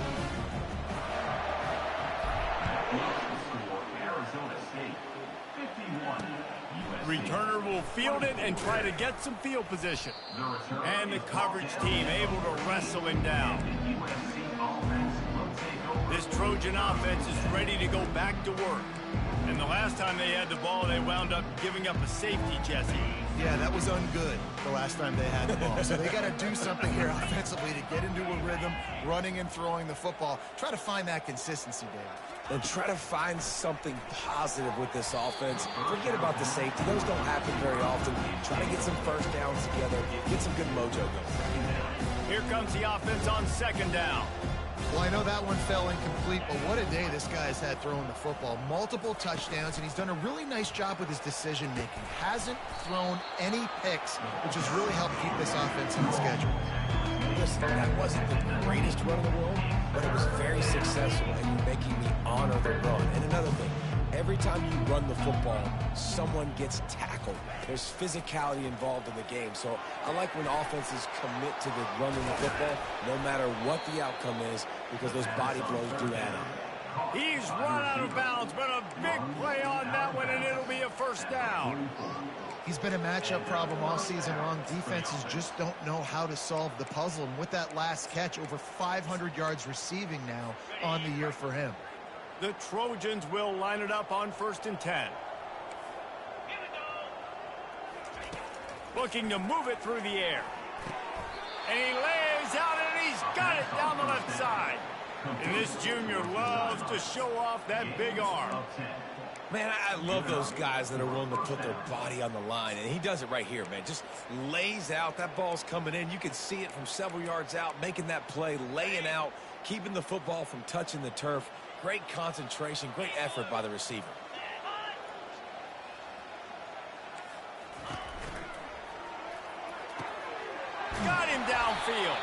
Arizona State, 51. Returner will field it and try to get some field position. And the coverage team able to wrestle him down. This Trojan offense is ready to go back to work. And the last time they had the ball, they wound up giving up a safety, Jesse. Yeah, that was ungood the last time they had the ball. So they got to do something here offensively to get into a rhythm, running and throwing the football. Try to find that consistency, David. And try to find something positive with this offense. Forget about the safety. Those don't happen very often. Try to get some first downs together. Get some good mojo going. Here comes the offense on 2nd down. Well, I know that one fell incomplete, but what a day this guy's had throwing the football. Multiple touchdowns, and he's done a really nice job with his decision-making. Hasn't thrown any picks, which has really helped keep this offense on schedule. Listen, that wasn't the greatest run in the world, but it was very successful, and you're making me honor the run. And another thing, every time you run the football, someone gets tackled. There's physicality involved in the game. So I like when offenses commit to the running the football, no matter what the outcome is, because those body blows do add up. He's run out of bounds, but a big play on that one, and it'll be a first down. He's been a matchup problem all season long. Defenses just don't know how to solve the puzzle. And with that last catch, over 500 yards receiving now on the year for him. The Trojans will line it up on 1st and 10. Looking to move it through the air. And he lays out, and he's got it down the left side. And this junior loves to show off that big arm. Man, I love those guys that are willing to put their body on the line, and he does it right here, man. Just lays out. That ball's coming in. You can see it from several yards out, making that play, laying out, keeping the football from touching the turf. Great concentration, great effort by the receiver. Got him downfield.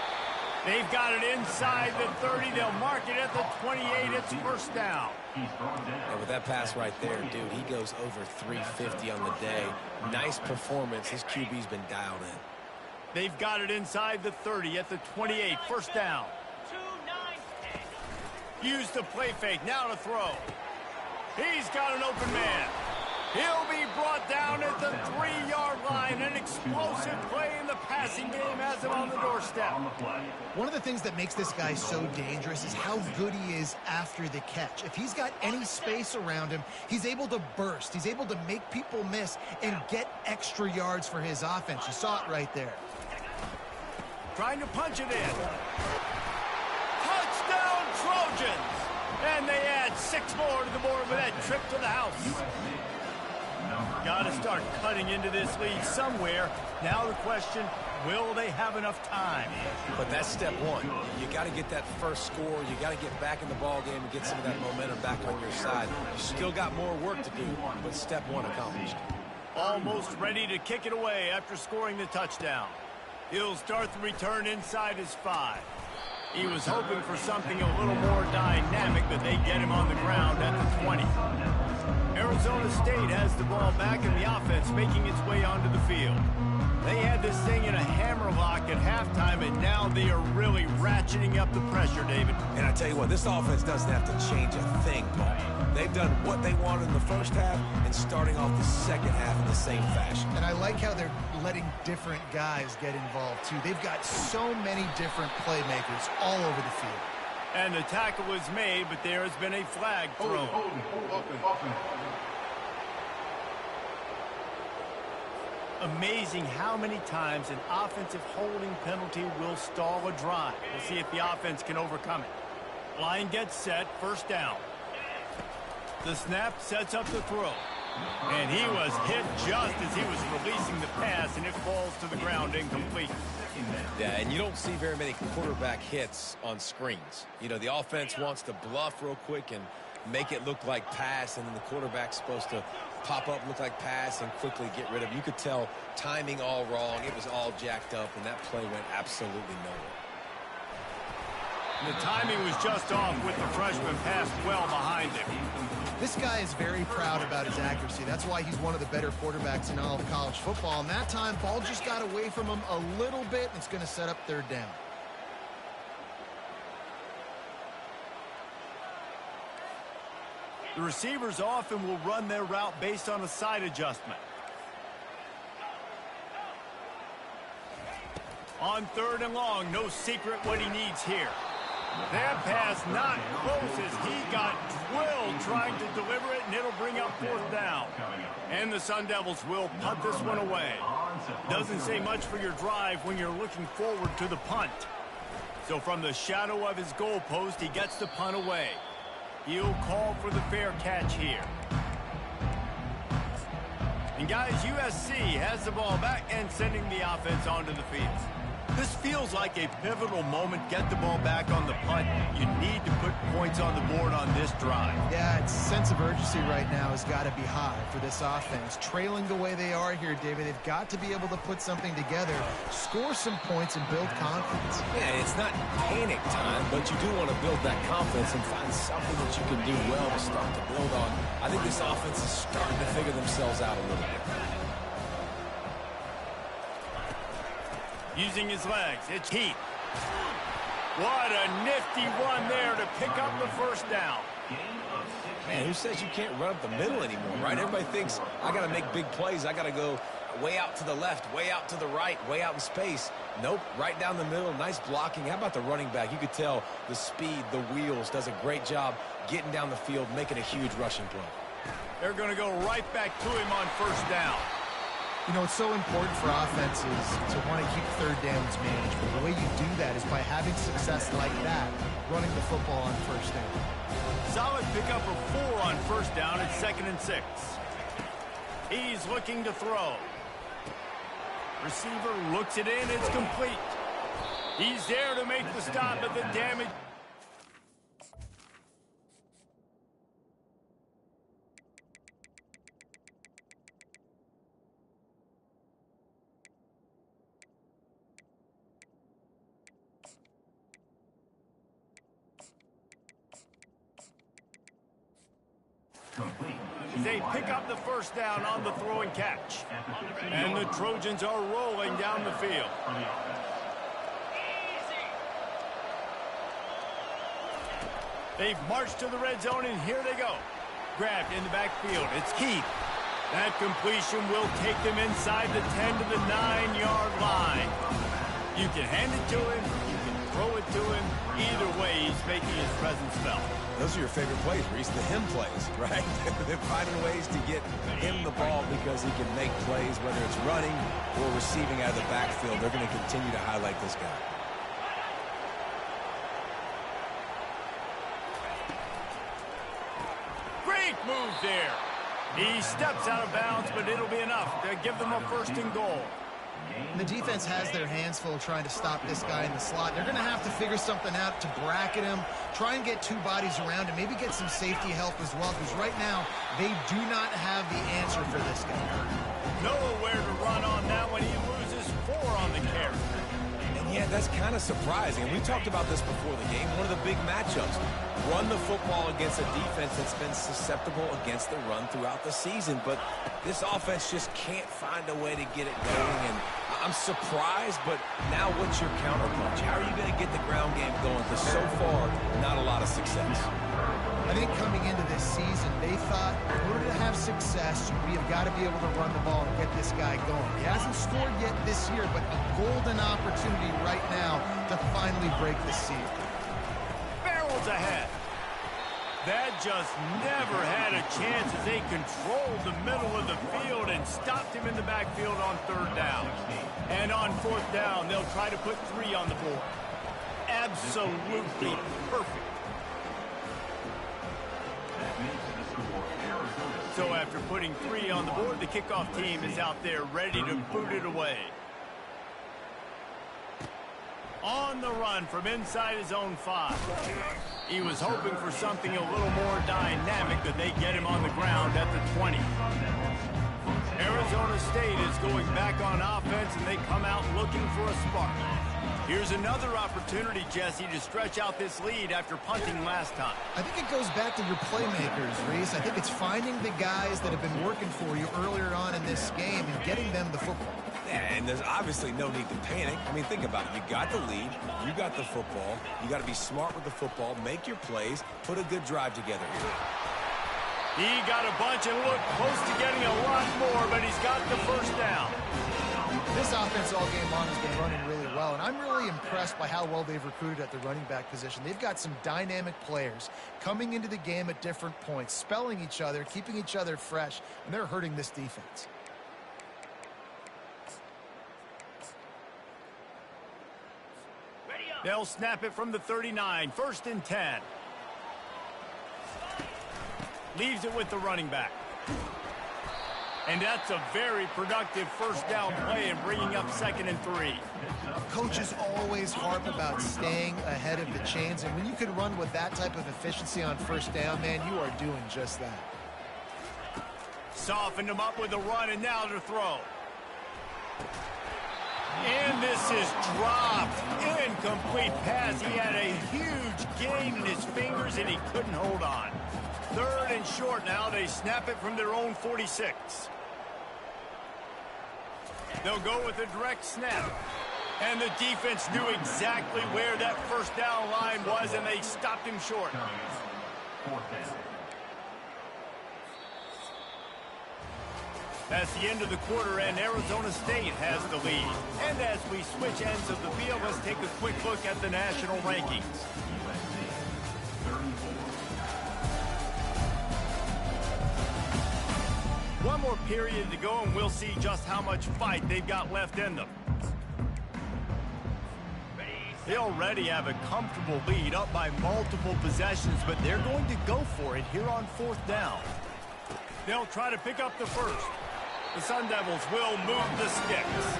They've got it inside the 30. They'll mark it at the 28. It's 1st down. And with that pass right there, dude, he goes over 350 on the day. Nice performance. His QB's been dialed in. They've got it inside the 30 at the 28. 1st down. Use the play fake. Now to throw. He's got an open man. He'll be brought down at the 3-yard line. An explosive play in the passing game has him on the doorstep. One of the things that makes this guy so dangerous is how good he is after the catch. If he's got any space around him, he's able to burst. He's able to make people miss and get extra yards for his offense. You saw it right there. Trying to punch it in. Touchdown Trojans! And they add 6 more to the board with that trip to the house. Got to start cutting into this lead somewhere. Now the question, will they have enough time? But that's step one. You got to get that first score. You got to get back in the ball game and get some of that momentum back on your side. You still got more work to do, but step one accomplished. Almost ready to kick it away after scoring the touchdown. He'll start the return inside his 5. He was hoping for something a little more dynamic, but they get him on the ground at the 20. Arizona State has the ball back in the offense, making its way onto the field. They had this thing in a hammerlock at halftime, and now they are really ratcheting up the pressure, David. And I tell you what, this offense doesn't have to change a thing, Paul. They've done what they wanted in the first half and starting off the second half in the same fashion. And I like how they're letting different guys get involved, too. They've got so many different playmakers all over the field. And the tackle was made, but there has been a flag thrown. Amazing how many times an offensive holding penalty will stall a drive. We'll see if the offense can overcome it. Line gets set, 1st down. The snap sets up the throw. And he was hit just as he was releasing the pass, and it falls to the ground incomplete. Yeah, and you don't see very many quarterback hits on screens. You know, the offense wants to bluff real quick and make it look like pass, and then the quarterback's supposed to pop up, look like pass, and quickly get rid of it. You could tell timing all wrong. It was all jacked up, and that play went absolutely nowhere. The timing was just off with the freshman passed well behind him. This guy is very proud about his accuracy. That's why he's one of the better quarterbacks in all of college football. And that time, ball just got away from him a little bit, and it's going to set up 3rd down. The receivers often will run their route based on a side adjustment. On 3rd and long, no secret what he needs here. That pass not close as he got drilled trying to deliver it, and it'll bring up 4th down. And the Sun Devils will punt this one away. Doesn't say much for your drive when you're looking forward to the punt. So from the shadow of his goalpost, he gets the punt away. He'll call for the fair catch here. And guys, USC has the ball back and sending the offense onto the field. This feels like a pivotal moment. Get the ball back on the punt. You need to put points on the board on this drive. Yeah, its sense of urgency right now has got to be high for this offense. Trailing the way they are here, David, they've got to be able to put something together, score some points, and build confidence. Yeah, it's not panic time, but you do want to build that confidence and find something that you can do well to start to build on. I think this offense is starting to figure themselves out a little bit. Using his legs, it's Heath. What a nifty run there to pick up the 1st down. Man, who says you can't run up the middle anymore, right? Everybody thinks, I got to make big plays. I got to go way out to the left, way out to the right, way out in space. Nope, right down the middle. Nice blocking. How about the running back? You could tell the speed, the wheels, does a great job getting down the field, making a huge rushing play. They're going to go right back to him on first down. You know, it's so important for offenses to want to keep third downs managed, but the way you do that is by having success like that, running the football on first down. Solid pickup of 4 on first down at 2nd and 6. He's looking to throw. Receiver looks it in. It's complete. He's there to make the stop, but the damage... They pick up the first down on the throw and catch. And the Trojans are rolling down the field. They've marched to the red zone, and here they go. Grabbed in the backfield. It's Keith. That completion will take them inside the 10 to the 9-yard line. You can hand it to him. You can throw it to him. Either way, he's making his presence felt. Those are your favorite plays, Reese, the him plays, right? They're finding ways to get him the ball because he can make plays, whether it's running or receiving out of the backfield. They're going to continue to highlight this guy. Great move there. He steps out of bounds, but it'll be enough to give them a 1st and goal. And the defense has their hands full trying to stop this guy in the slot. They're going to have to figure something out to bracket him, try and get 2 bodies around him, maybe get some safety help as well, because right now they do not have the answer for this guy. Nowhere to run on that one. He loses 4 on the carry. And yeah, that's kind of surprising. And we talked about this before the game. One of the big matchups. Run the football against a defense that's been susceptible against the run throughout the season. But this offense just can't find a way to get it going. And I'm surprised, but now what's your counterpunch? How are you going to get the ground game going? Because so far, not a lot of success. I think coming into this season, they thought in order to have success, we have got to be able to run the ball and get this guy going. He hasn't scored yet this year, but a golden opportunity right now to finally break the seal. Barrels ahead. That just never had a chance as they controlled the middle of the field and stopped him in the backfield on 3rd down. And on 4th down, they'll try to put 3 on the board. Absolutely perfect. So after putting 3 on the board, the kickoff team is out there ready to boot it away. On the run from inside his own 5. He was hoping for something a little more dynamic, but they get him on the ground at the 20. Arizona State is going back on offense, and they come out looking for a spark. Here's another opportunity, Jesse, to stretch out this lead after punting last time. I think it goes back to your playmakers, Reese. I think it's finding the guys that have been working for you earlier on in this game and getting them the football. Yeah, and there's obviously no need to panic. I mean, think about it. You got the lead. You got the football. You got to be smart with the football. Make your plays. Put a good drive together here. He got a bunch and looked close to getting a lot more, but he's got the 1st down. This offense all game long has been running really well, and I'm really impressed by how well they've recruited at the running back position. They've got some dynamic players coming into the game at different points, spelling each other, keeping each other fresh, and they're hurting this defense. They'll snap it from the 39, 1st and 10. Leaves it with the running back. And that's a very productive 1st down play and bringing up 2nd and 3. Coaches always harp about staying ahead of the chains, and when you can run with that type of efficiency on 1st down, man, you are doing just that. Softened him up with a run, and now to throw. And this is dropped. Incomplete pass. He had a huge gain in his fingers, and he couldn't hold on. 3rd and short now. They snap it from their own 46. They'll go with a direct snap. And the defense knew exactly where that 1st down line was, and they stopped him short. 4th down. That's the end of the quarter, and Arizona State has the lead. And as we switch ends of the field, let's take a quick look at the national rankings. One more period to go, and we'll see just how much fight they've got left in them. They already have a comfortable lead, up by multiple possessions, but they're going to go for it here on 4th down. They'll try to pick up the first. The Sun Devils will move the sticks.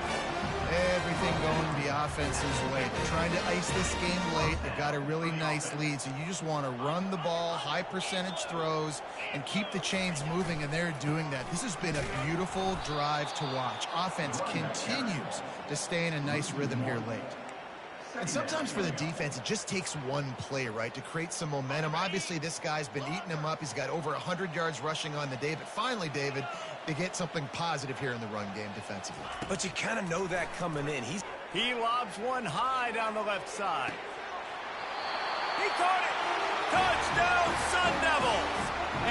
Everything going the offense's way. They're trying to ice this game late. They've got a really nice lead, so you just want to run the ball, high percentage throws, and keep the chains moving, and they're doing that. This has been a beautiful drive to watch. Offense continues to stay in a nice rhythm here late. And sometimes for the defense, it just takes one play, right, to create some momentum. Obviously, this guy's been eating him up. He's got over 100 yards rushing on the day. But finally, David, they get something positive here in the run game defensively. But you kind of know that coming in. He lobs one high down the left side. He caught it. Touchdown, Sun Devils.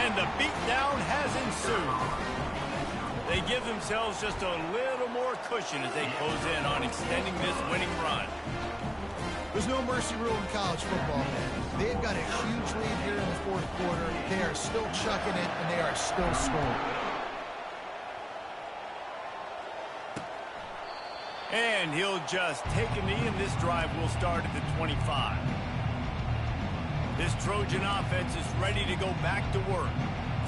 And the beatdown has ensued. They give themselves just a little more cushion as they close in on extending this winning run. There's no mercy rule in college football, man. They've got a huge lead here in the 4th quarter. They are still chucking it, and they are still scoring. And he'll just take a knee, and this drive will start at the 25. This Trojan offense is ready to go back to work.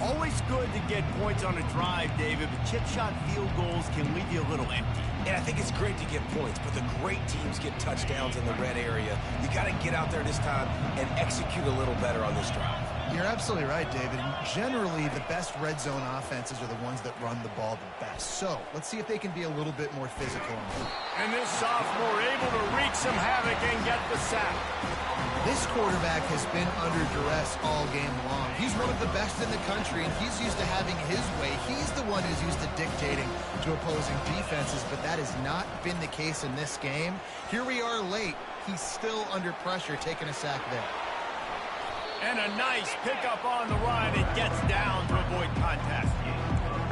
Always good to get points on a drive, David, but chip shot field goals can leave you a little empty. And I think it's great to get points, but the great teams get touchdowns in the red area. You got to get out there this time and execute a little better on this drive. You're absolutely right, David. Generally, the best red zone offenses are the ones that run the ball the best. So let's see if they can be a little bit more physical. And this sophomore able to wreak some havoc and get the sack. This quarterback has been under duress all game long. He's one of the best in the country, and he's used to having his way. He's the one who's used to dictating to opposing defenses, but that has not been the case in this game. Here we are late. He's still under pressure, taking a sack there. And a nice pickup on the run. It gets down to avoid contact.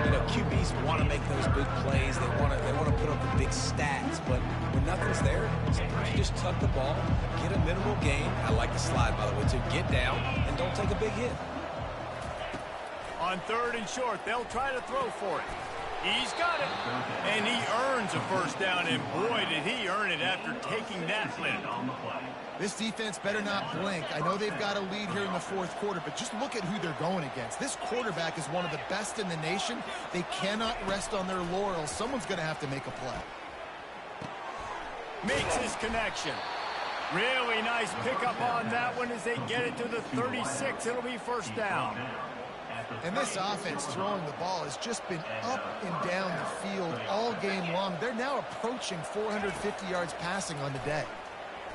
You know, QBs want to make those big plays. They want to put up the big stats. But when nothing's there, sometimes you just tuck the ball, get a minimal gain. I like the slide, by the way, too. Get down and don't take a big hit. On 3rd and short, they'll try to throw for it. He's got it. And he earns a first down, and boy, did he earn it after taking that lift. This defense better not blink. I know they've got a lead here in the 4th quarter, but just look at who they're going against. This quarterback is one of the best in the nation. They cannot rest on their laurels. Someone's going to have to make a play. Makes his connection. Really nice pickup on that one as they get it to the 36. It'll be first down. And this offense throwing the ball has just been up and down the field all game long. They're now approaching 450 yards passing on the day.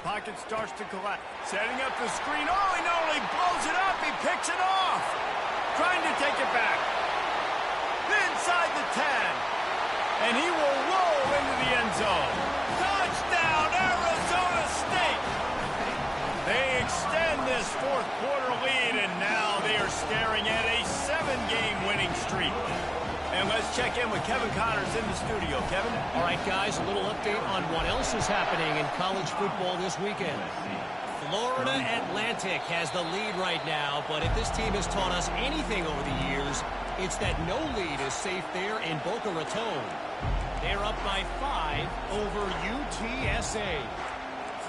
Pocket starts to collapse. Setting up the screen. Oh, he not only blows it up, he picks it off. Trying to take it back. Inside the 10. And he will roll into the end zone. Touchdown, Arizona State. They extend this 4th quarter lead, and now they are staring at a 7-game winning streak. And let's check in with Kevin Connors in the studio. Kevin? All right, guys, a little update on what else is happening in college football this weekend. Florida Atlantic has the lead right now, but if this team has taught us anything over the years, it's that no lead is safe there in Boca Raton. They're up by 5 over UTSA.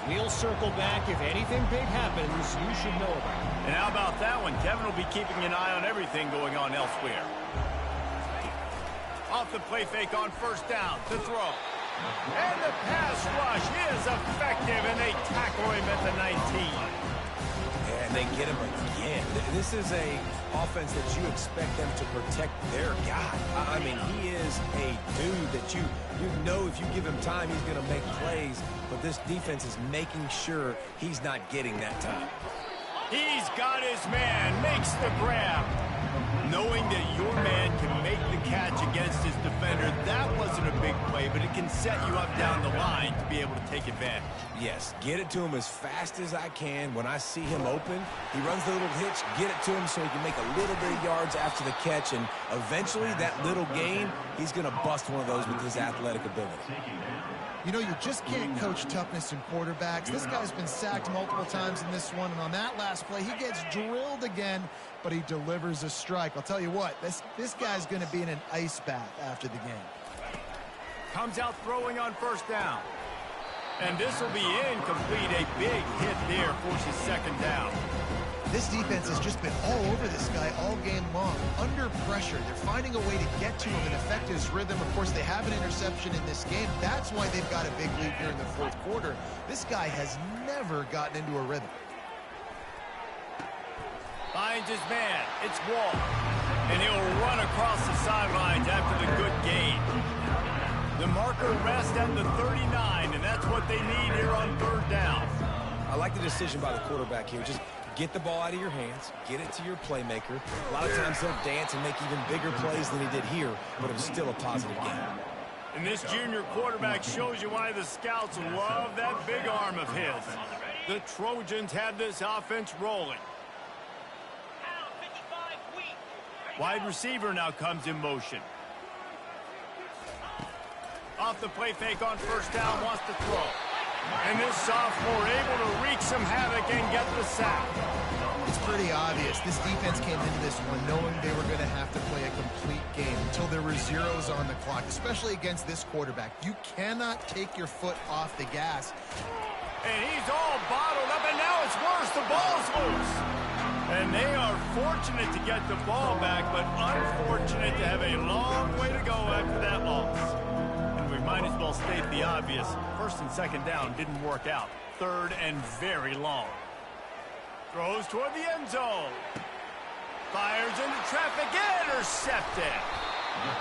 We'll circle back. If anything big happens, you should know about it. And how about that one? Kevin will be keeping an eye on everything going on elsewhere. Off the play fake on first down to throw. And the pass rush is effective, and they tackle him at the 19. And they get him again. This is a offense that you expect them to protect their guy. I mean, he is a dude that you know if you give him time, he's going to make plays. But this defense is making sure he's not getting that time. He's got his man, makes the grab. Knowing that your man can make the catch against his defender, that wasn't a big play, but it can set you up down the line to be able to take advantage. Yes, get it to him as fast as I can. When I see him open, he runs the little hitch, get it to him so he can make a little bit of yards after the catch, and eventually that little gain, he's going to bust one of those with his athletic ability. You know, you just can't coach toughness in quarterbacks. This guy's been sacked multiple times in this one, and on that last play, he gets drilled again, but he delivers a strike. I'll tell you what, this guy's going to be in an ice bath after the game. Comes out throwing on first down. And this will be incomplete. A big hit there forces second down. This defense has just been all over this guy all game long. Under pressure, they're finding a way to get to him and affect his rhythm. Of course, they have an interception in this game. That's why they've got a big lead here in the fourth quarter. This guy has never gotten into a rhythm. Finds his man. It's Wall. And he'll run across the sidelines after the good gain. The marker rests at the 39, and that's what they need here on third down. I like the decision by the quarterback here. Just get the ball out of your hands, get it to your playmaker. A lot of times he'll dance and make even bigger plays than he did here, but it was still a positive game. And this junior quarterback shows you why the scouts love that big arm of his. The Trojans have this offense rolling. Wide receiver now comes in motion. Off the play fake on first down, wants to throw. And this sophomore able to wreak some havoc and get the sack. It's pretty obvious. This defense came into this one knowing they were going to have to play a complete game until there were zeros on the clock, especially against this quarterback. You cannot take your foot off the gas. And he's all bottled up, and now it's worse. The ball's loose. And they are fortunate to get the ball back, but unfortunate to have a long way to go after that loss. And we might as well state the obvious. First and second down didn't work out. Third and very long. Throws toward the end zone. Fires into traffic, intercepted.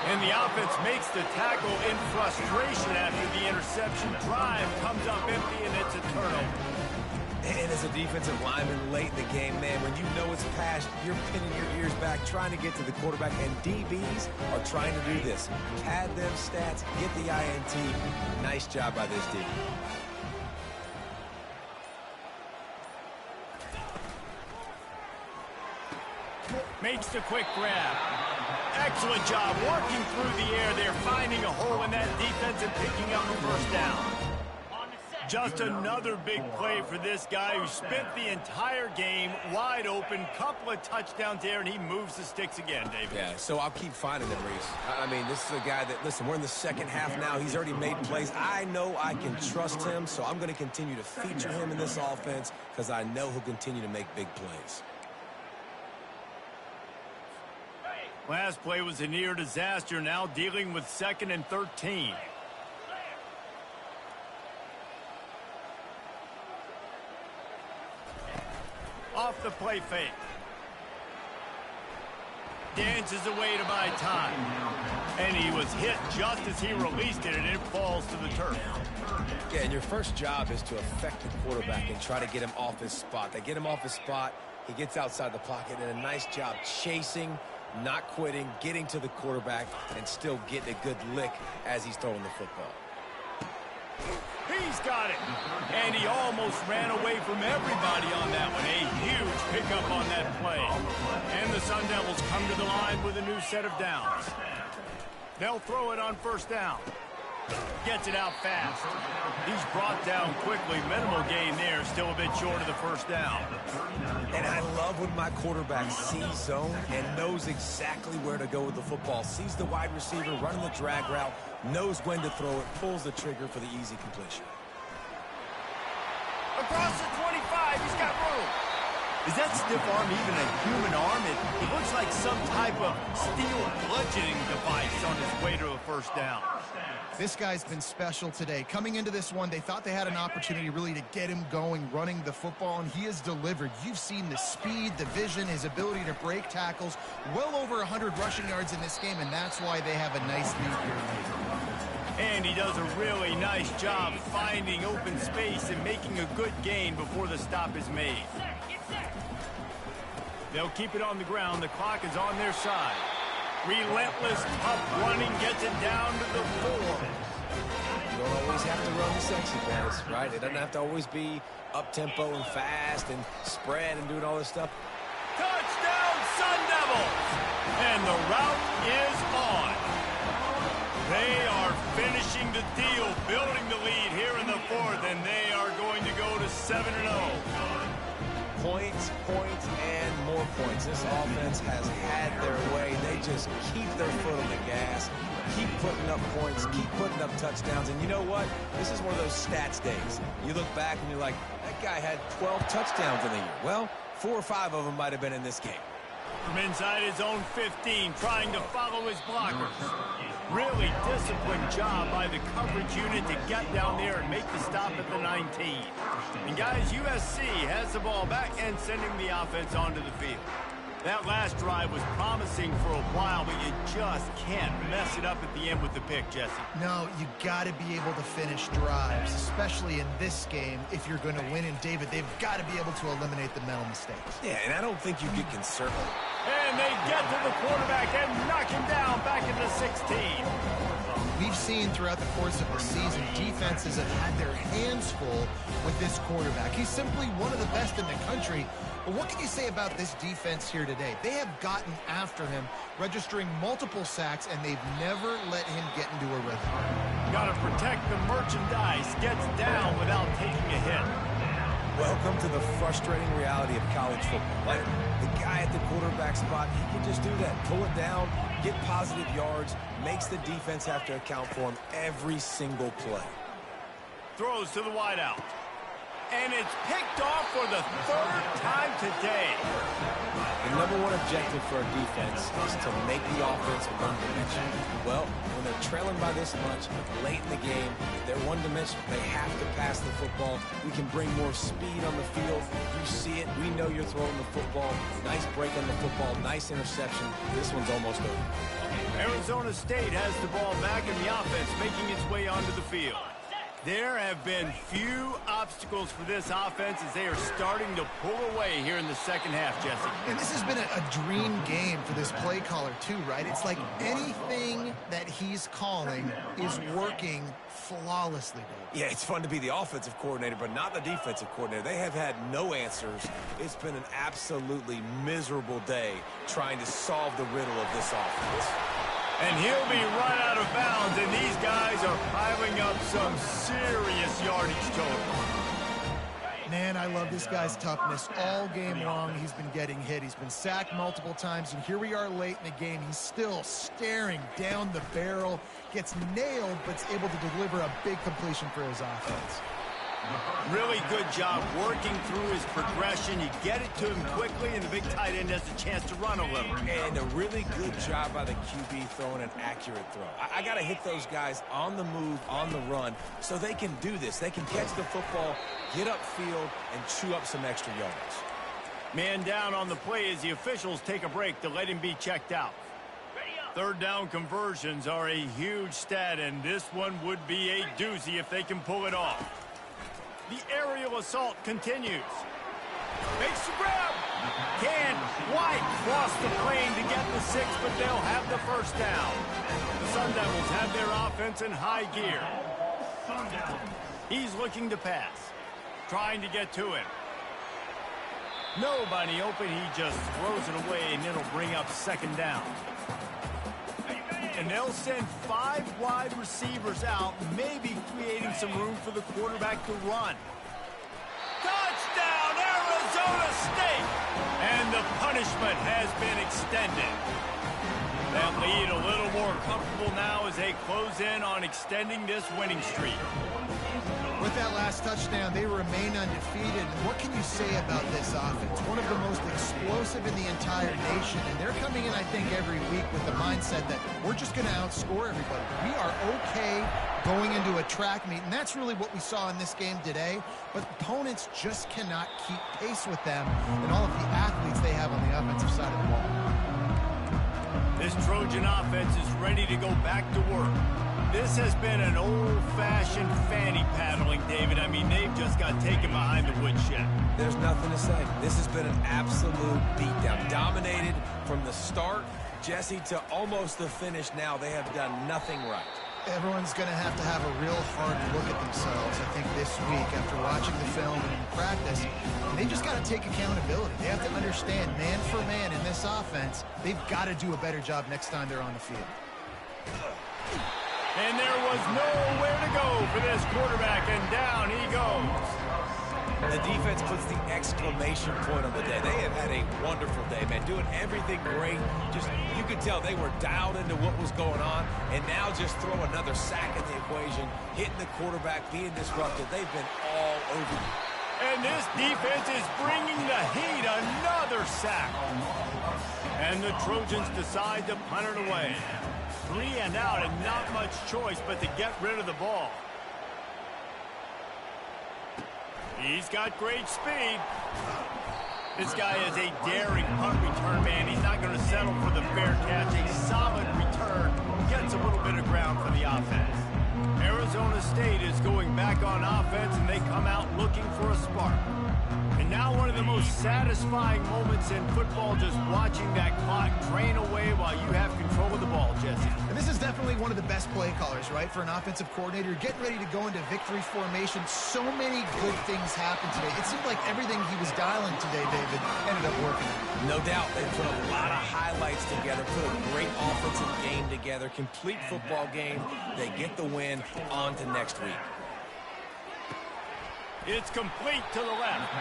And the offense makes the tackle in frustration after the interception. Drive comes up empty, and it's a turnover. And as a defensive lineman late in the game, man, when you know it's past, you're pinning your ears back, trying to get to the quarterback, and DBs are trying to do this. Pad them stats, get the INT. Nice job by this D. Makes the quick grab. Excellent job working through the air there, finding a hole in that defense and picking up a first down. Just another big play for this guy who spent the entire game wide open, couple of touchdowns there, and he moves the sticks again, David. Yeah, so I'll keep finding them, Reese. I mean, this is a guy that, listen, we're in the second half now. He's already made plays. I know I can trust him, so I'm going to continue to feature him in this offense because I know he'll continue to make big plays. Last play was a near disaster, now dealing with 2nd and 13. Off the play fake. Dances away to buy time. And he was hit just as he released it, and it falls to the turf. Yeah, and your first job is to affect the quarterback and try to get him off his spot. They get him off his spot, he gets outside the pocket, and a nice job chasing, not quitting, getting to the quarterback, and still getting a good lick as he's throwing the football. He's got it. And he almost ran away from everybody on that one. A huge pickup on that play. And the Sun Devils come to the line with a new set of downs. They'll throw it on first down. Gets it out fast. He's brought down quickly. Minimal gain there. Still a bit short of the first down. And I love when my quarterback sees zone and knows exactly where to go with the football. Sees the wide receiver running the drag route, knows when to throw it, pulls the trigger for the easy completion. Across the 25, he's got room. Is that stiff arm even a human arm? It looks like some type of steel bludgeoning device on his way to a first down. This guy's been special today. Coming into this one, they thought they had an opportunity really to get him going, running the football, and he has delivered. You've seen the speed, the vision, his ability to break tackles. Well over 100 rushing yards in this game, and that's why they have a nice lead here tonight. And he does a really nice job finding open space and making a good gain before the stop is made. They'll keep it on the ground. The clock is on their side. Relentless, tough running gets it down to the 4. You don't always have to run the sexy pass, right? It doesn't have to always be up-tempo and fast and spread and doing all this stuff. Touchdown, Sun Devils! And the route is on. They are finishing the deal, building the lead here in the fourth, and they are going to go to 7-0. Points, points, and more points. This offense has had their way. They just keep their foot on the gas, keep putting up points, keep putting up touchdowns. And you know what? This is one of those stats days. You look back and you're like, that guy had 12 touchdowns in the year. Well, 4 or 5 of them might have been in this game. From inside his own 15, trying to follow his blockers. Really disciplined job by the coverage unit to get down there and make the stop at the 19. And guys, USC has the ball back and sending the offense onto the field. That last drive was promising for a while, but you just can't mess it up at the end with the pick, Jesse. No, you got to be able to finish drives, especially in this game. If you're going to win, and David, they've got to be able to eliminate the mental mistakes. Yeah, and I don't think you get concerned. And they get to the quarterback and knock him down back into 16. We've seen throughout the course of the season, defenses have had their hands full with this quarterback. He's simply one of the best in the country. But what can you say about this defense here today? They have gotten after him, registering multiple sacks, and they've never let him get into a rhythm. Got to protect the merchandise. Gets down without taking a hit. Welcome to the frustrating reality of college football. Like, the guy at the quarterback spot, he can just do that. Pull it down, get positive yards, makes the defense have to account for him every single play. Throws to the wideout. And it's picked off for the 3rd time today. The #1 objective for a defense is to make the offense one-dimensional. Well, when they're trailing by this much, late in the game, they're one-dimensional. They have to pass the football. We can bring more speed on the field. You see it. We know you're throwing the football. Nice break on the football. Nice interception. This one's almost over. Arizona State has the ball back in the offense, making its way onto the field. There have been few obstacles for this offense as they are starting to pull away here in the second half, Jesse. And this has been a dream game for this play caller, too, right? It's like anything that he's calling is working flawlessly, Dave. Yeah, it's fun to be the offensive coordinator, but not the defensive coordinator. They have had no answers. It's been an absolutely miserable day trying to solve the riddle of this offense. And he'll be run out of bounds, and these guys are piling up some serious yardage total. Man, I love this guy's toughness. All game long, he's been getting hit. He's been sacked multiple times, and here we are late in the game. He's still staring down the barrel, gets nailed, but is able to deliver a big completion for his offense. Really good job working through his progression. You get it to him quickly, and the big tight end has a chance to run a little. And a really good job by the QB throwing an accurate throw. I got to hit those guys on the move, on the run, so they can do this. They can catch the football, get upfield, and chew up some extra yards. Man down on the play as the officials take a break to let him be checked out. 3rd down conversions are a huge stat, and this one would be a doozy if they can pull it off. The aerial assault continues. Makes the grab. Can White cross the plane to get the 6, but they'll have the 1st down. The Sun Devils have their offense in high gear. He's looking to pass. Trying to get to him. Nobody open. He just throws it away, and it'll bring up 2nd down. And they'll send 5 wide receivers out, maybe creating some room for the quarterback to run. Touchdown, Arizona State! And the punishment has been extended. That lead a little more comfortable now as they close in on extending this winning streak. With that last touchdown, they remain undefeated. And what can you say about this offense? One of the most explosive in the entire nation. And they're coming in, I think, every week with the mindset that we're just going to outscore everybody. We are okay going into a track meet. And that's really what we saw in this game today. But opponents just cannot keep pace with them and all of the athletes they have on the offensive side of the ball. This Trojan offense is ready to go back to work. This has been an old-fashioned fanny paddling, David. I mean, they've just got taken behind the woodshed. There's nothing to say. This has been an absolute beatdown. Dominated from the start, Jesse, to almost the finish now. They have done nothing right. Everyone's going to have a real hard look at themselves, I think, this week after watching the film and in practice. And they just got to take accountability. They have to understand, man for man in this offense, they've got to do a better job next time they're on the field. And there was nowhere to go for this quarterback, and down he goes. The defense puts the exclamation point on the day. They have had a wonderful day, man, doing everything great. Just, you could tell they were dialed into what was going on, and now just throw another sack at the equation, hitting the quarterback, being disrupted. They've been all over you. And this defense is bringing the heat. Another sack. And the Trojans decide to punt it away. 3 and out, and not much choice but to get rid of the ball. He's got great speed. This guy is a daring punt return man. He's not going to settle for the fair catch. A solid return. Gets a little bit of ground for the offense. Arizona State is going back on offense, and they come out looking for a spark. And now one of the most satisfying moments in football, just watching that clock drain away while you have control of the ball, Jesse. And this is definitely one of the best play callers, right, for an offensive coordinator. Getting ready to go into victory formation. So many good things happened today. It seemed like everything he was dialing today, David, ended up working. No doubt they put a lot of highlights together, put a great offensive game together, complete football game. They get the win. On to next week. It's complete to the left.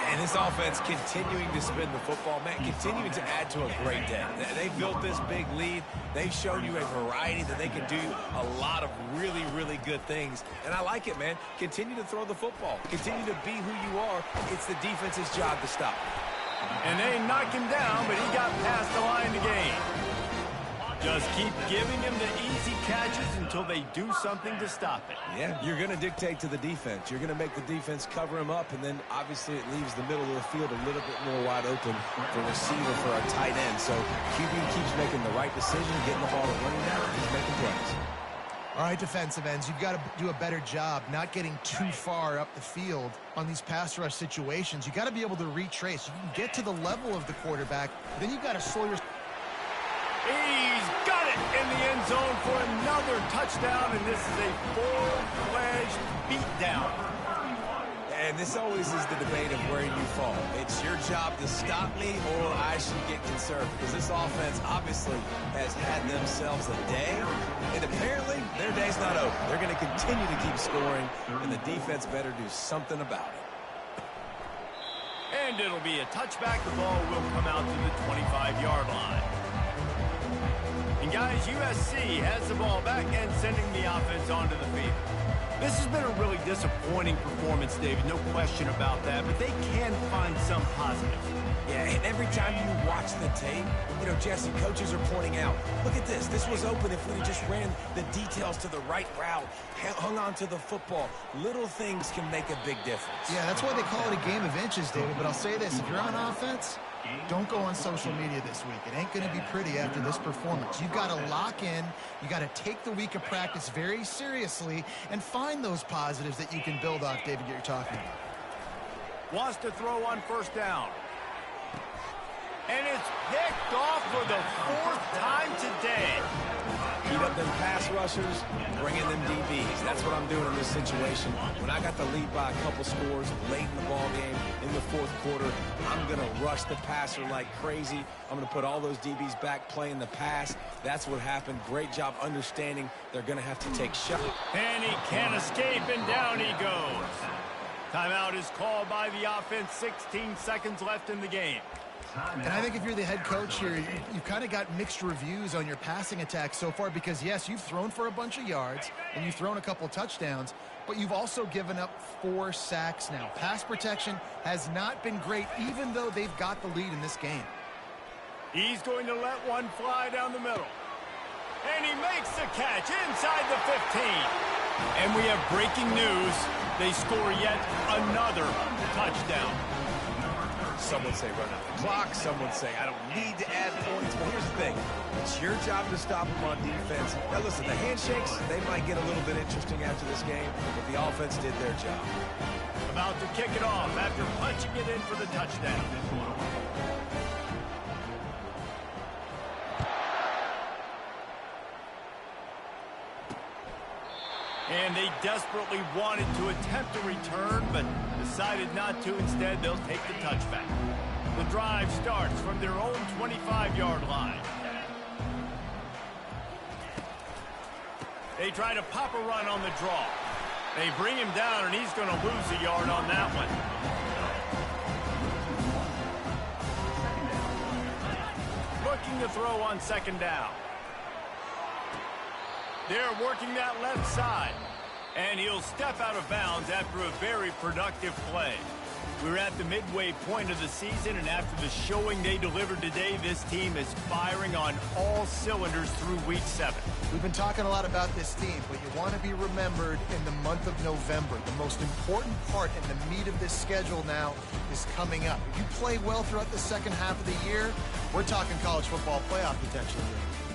And this offense continuing to spin the football, man, continuing to add to a great day. They built this big lead. They've shown you a variety that they can do a lot of really, really good things. And I like it, man. Continue to throw the football. Continue to be who you are. It's the defense's job to stop. And they knock him down, but he got past the line to gain. Just keep giving him the easy catches until they do something to stop it. Yeah, you're going to dictate to the defense. You're going to make the defense cover him up, and then obviously it leaves the middle of the field a little bit more wide open for receiver, for a tight end. So QB keeps making the right decision, getting the ball to running back, and he's making plays. All right, defensive ends, you've got to do a better job not getting too far up the field on these pass rush situations. You've got to be able to retrace. You can get to the level of the quarterback, but then you've got to slow your... He's got it in the end zone for another touchdown, and this is a full-fledged beatdown. And this always is the debate of where you fall. It's your job to stop me, or I should get conservative, because this offense obviously has had themselves a day, and apparently their day's not over. They're going to continue to keep scoring, and the defense better do something about it. And it'll be a touchback. The ball will come out to the 25-yard line. And guys, USC has the ball back and sending the offense onto the field. This has been a really disappointing performance, David, no question about that, but they can find some positives. Yeah, and every time you watch the tape, you know, Jesse, coaches are pointing out, look at this. This was open if we just ran the details to the right route, hung on to the football. Little things can make a big difference. Yeah, that's why they call it a game of inches, David, but I'll say this. If you're on offense, don't go on social media this week. It ain't going to be pretty after this performance. You've got to lock in. You got to take the week of practice very seriously and find those positives that you can build off, David, you're talking about. Wants to throw on first down. And it's picked off for the 4th time today. Beat up them pass rushers, bring in them DBs. That's what I'm doing in this situation. When I got the lead by a couple scores late in the ball game in the 4th quarter, I'm going to rush the passer like crazy. I'm going to put all those DBs back playing the pass. That's what happened. Great job understanding they're going to have to take shots. And he can't escape, and down he goes. Timeout is called by the offense. 16 seconds left in the game. And I think if you're the head coach here, you've kind of got mixed reviews on your passing attack so far because, yes, you've thrown for a bunch of yards and you've thrown a couple touchdowns, but you've also given up 4 sacks now. Pass protection has not been great, even though they've got the lead in this game. He's going to let one fly down the middle. And he makes the catch inside the 15. And we have breaking news. They score yet another touchdown. Some would say run out the clock. Some would say I don't need to add points. But here's the thing. It's your job to stop them on defense. Now, listen, the handshakes, they might get a little bit interesting after this game, but the offense did their job. About to kick it off after punching it in for the touchdown. And they desperately wanted to attempt a return, but decided not to. Instead, they'll take the touchback. The drive starts from their own 25-yard line. They try to pop a run on the draw. They bring him down, and he's going to lose a yard on that one. Looking to throw on second down. They're working that left side. And he'll step out of bounds after a very productive play. We're at the midway point of the season, and after the showing they delivered today, this team is firing on all cylinders through Week 7. We've been talking a lot about this team, but you want to be remembered in the month of November. The most important part and the meat of this schedule now is coming up. If you play well throughout the second half of the year, we're talking college football playoff potential here.